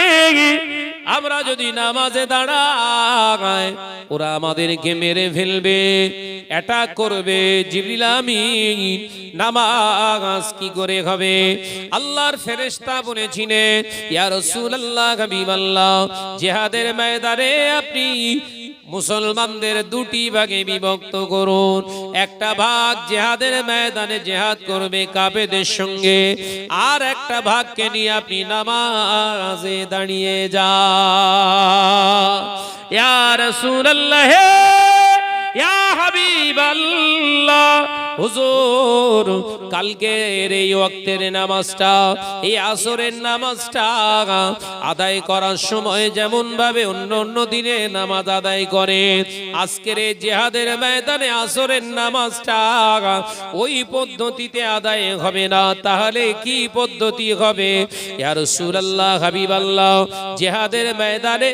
B: আমরা যদি নামাজে দাঁড়াই, ওরা আমাদেরকে মেরে ফেলবে, অ্যাটাক করবে। জিবরিল আমিন, নামাজ কি করে হবে? আল্লাহর ফেরেশতা বলেছিলেন, ইয়া রাসূলুল্লাহ, হাবিবাল্লাহ, জিহাদের ময়দানে আপনি মুসলমানদের দুটি ভাগে বিভক্ত করুন। একটা ভাগ জিহাদের ময়দানে জিহাদ করবে কাফেরদের সঙ্গে, আর একটা ভাগকে নিয়ে আপনি নামাজে দাঁড়িয়ে যান। ইয়া রাসূলুল্লাহ, ইয়া হাবিবাল্লাহ, হুজুর, কালকের এই ওয়াক্তের নামাজটা, এই আসরের নামাজটা আদায় করার সময় যেমন ভাবে অন্য অন্য দিনে নামাজ আদায় করে, আজকের এই জিহাদের ময়দানে আসরের নামাজটা ওই পদ্ধতিতে আদায় হবে না। তাহলে কি পদ্ধতি হবে? ইয়া রাসূলুল্লাহ, হাবিবাল্লাহ, জিহাদের ময়দানে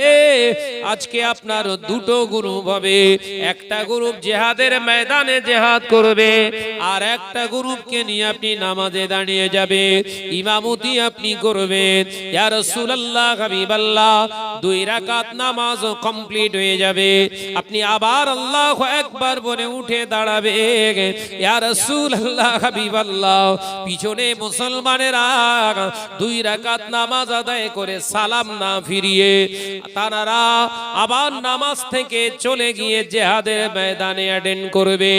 B: আজকে আপনার দুটো গ্রুপ হবে। একটা গ্রুপ জিহাদের ময়দানে জিহাদ করবে,
A: আর একটা গ্রুপকে নিয়ে আপনি নামাজে দাঁড়িয়ে যাবে, ইমামতি আপনি করবেন। ইয়া রাসূলুল্লাহ হাবিবাল্লাহ 2 রাকাত নামাজ কমপ্লিট হয়ে যাবে, আপনি আবার আল্লাহু আকবার বলে উঠে দাঁড়াবে। ইয়া রাসূলুল্লাহ হাবিবাল্লাহ পিছনে মুসলমানেরা 2 রাকাত নামাজ আদায় করে সালাম না ফিরিয়ে তারা আবার নামাজ থেকে চলে গিয়ে জিহাদের ময়দানে অ্যাটেন্ড করবে।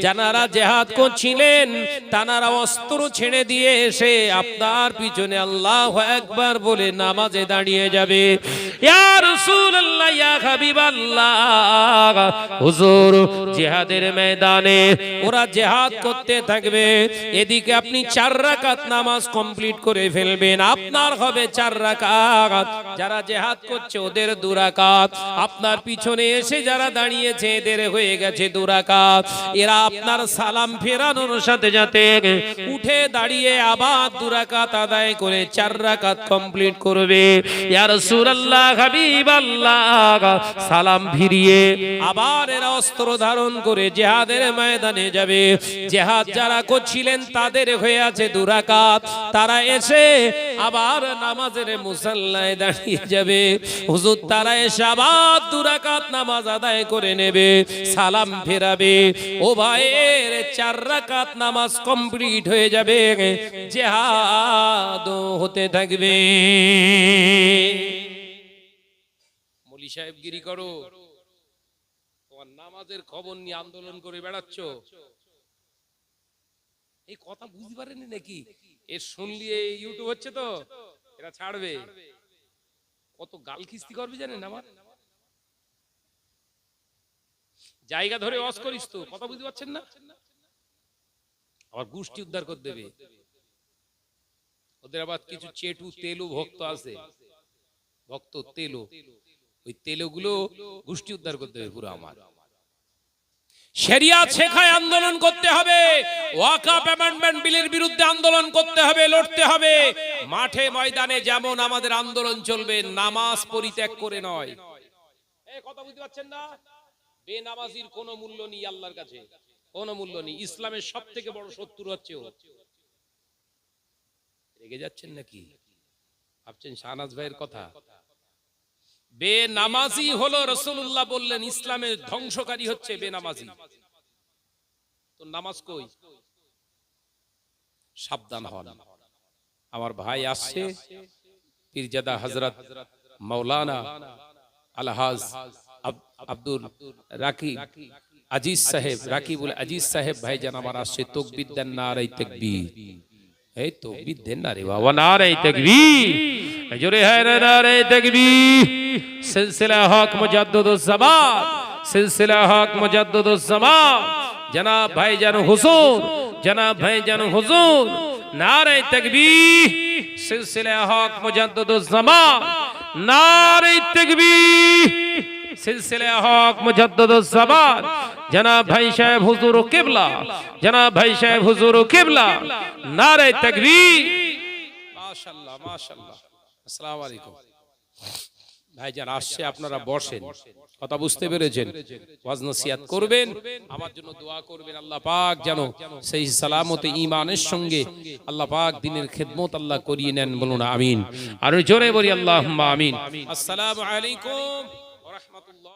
A: যারা জিহাদ করছিলেন তারা অস্ত্র ছেড়ে দিয়ে এসে আপনার পিছনে আল্লাহু আকবার বলে নামাজে দাঁড়িয়ে যাবে। ইয়া রাসূলুল্লাহ ইয়া হাবিবাল্লাহ হুজুর জিহাদের ময়দানে ওরা জিহাদ করতে থাকবে, এদিকে আপনি 4 রাকাত নামাজ কমপ্লিট করে ফেলবেন, আপনার হবে 4 রাকাত। যারা জিহাদ করছে ওদের 2 রাকাত, আপনার পিছনে এসে যারা দাঁড়িয়েছে এদের হয়ে গেছে 2 রাকাত। এরা আপনার সালাম ফেরানোর সাথে সাথে উঠে দাঁড়িয়ে আবার 2 রাকাত আদায় করে 4 রাকাত কমপ্লিট করবে। ইয়া রাসূলুল্লাহ হাবিবাল্লাহ সালাম ফিরিয়ে আবার এরা অস্ত্র ধারণ করে জিহাদের ময়দানে যাবে। জিহাদ যারা করছিলেন তাদের হয়ে আছে 2 রাকাত, তারা এসে আবার নামাজের মুসাল্লায় দাঁড়িয়ে যাবে। হুজুর তারা এসে আবার 2 রাকাত নামাজ আদায় করে নেবে, সালাম ফেরাবে। ও ভাইয়ের 4 রাকাত নামাজ কমপ্লিট হয়ে যাবে, জিহাদ হতে থাকবে।
B: মৌলী সাহেব গিরি করো, তোমার নামাজের খবর নিয়ে আন্দোলন করে বেড়াচ্ছ, এই কথা বুঝতে পারেনি নাকি? এর শুনলি ইউটিউব হচ্ছে তো এরা ছাড়বে, কত গাল খিস্তি করবে জানেন? আমার জায়গা ধরে ওয়াজ করিস তো, কথা বুঝতে পারছেন না? আবার গোষ্ঠী উদ্ধার করে দেবে। ওদের আবার কিছু চেটু তেলু ভক্ত আছে, ভক্ত তেলু, ওই তেলুগুলো গোষ্ঠী উদ্ধার করে দেবে পুরো। আমার শরিয়াত শেখায় আন্দোলন করতে হবে, ওয়াকফ অ্যামেন্ডমেন্ট বিলের বিরুদ্ধে আন্দোলন করতে হবে, লড়তে হবে। মাঠে ময়দানে যেমন আমাদের আন্দোলন চলবে, নামাজ পরিত্যাগ করে নয়। এই কথা বুঝতে পারছেন না? বেনামাজির কোনো মূল্য নেই আল্লাহর কাছে, কোনো মূল্য নেই। ইসলামের সবথেকে বড় শত্রু হচ্ছে ও। রেগে যাচ্ছেন নাকি? ভাবছেন শাহনাজ ভাইয়ের কথা? বেনামাজি হলো, রাসূলুল্লাহ বললেন ইসলামের ধ্বংসকারী হচ্ছে বেনামাজি। তো নামাজ কই? সাবধান হন। আমার ভাই আসছে, পীরজাদা হযরত মাওলানা আলহাজ আব্দুল রাকিব আজিজ সাহেব, রাকিবুল আজিজ সাহেব ভাইজান আমার আসছে। তাকবীর দেন, নারে তাকবীর। এই তাকবীর দেন না রে বাবা, নারে তাকবীর, জোরে হয় নারে তাকবীর। সিলসিলা হক মুজাদ্দিদুজ জামান, সিলসিলা হক মুজাদ্দিদুজ জামান জনাব ভাইজান হুজুর, জনাব ভাইজান হুজুর, নারে তাকবীর। সিলসিলা হক মুজাদ্দিদুজ জামান, নারে তাকবীর। সিলসিলা হক মুজাদ্দিদুজ জামান জনাব ভাই সাহেব হুজুর কিবলা, জনাব ভাই সাহেব হুজুর কিবলা, নারে তাকবীর। মাশাআল্লাহ মাশাআল্লাহ। আসসালামু আলাইকুম। ভাইজান আসছে, আপনারা বসেন। কথা বুঝতে পেরেছেন? ওয়াজ নসিহত করবেন, আমার জন্য দোয়া করবেন। আল্লাহ পাক যেন সেই সালামতে ঈমানের সঙ্গে আল্লাহ পাক দ্বীনের খিদমত আল্লাহ করিয়ে নেন। বলুন আমিন। আর জোরে বলি আল্লাহুম্মা আমিন। আসসালামু আলাইকুম।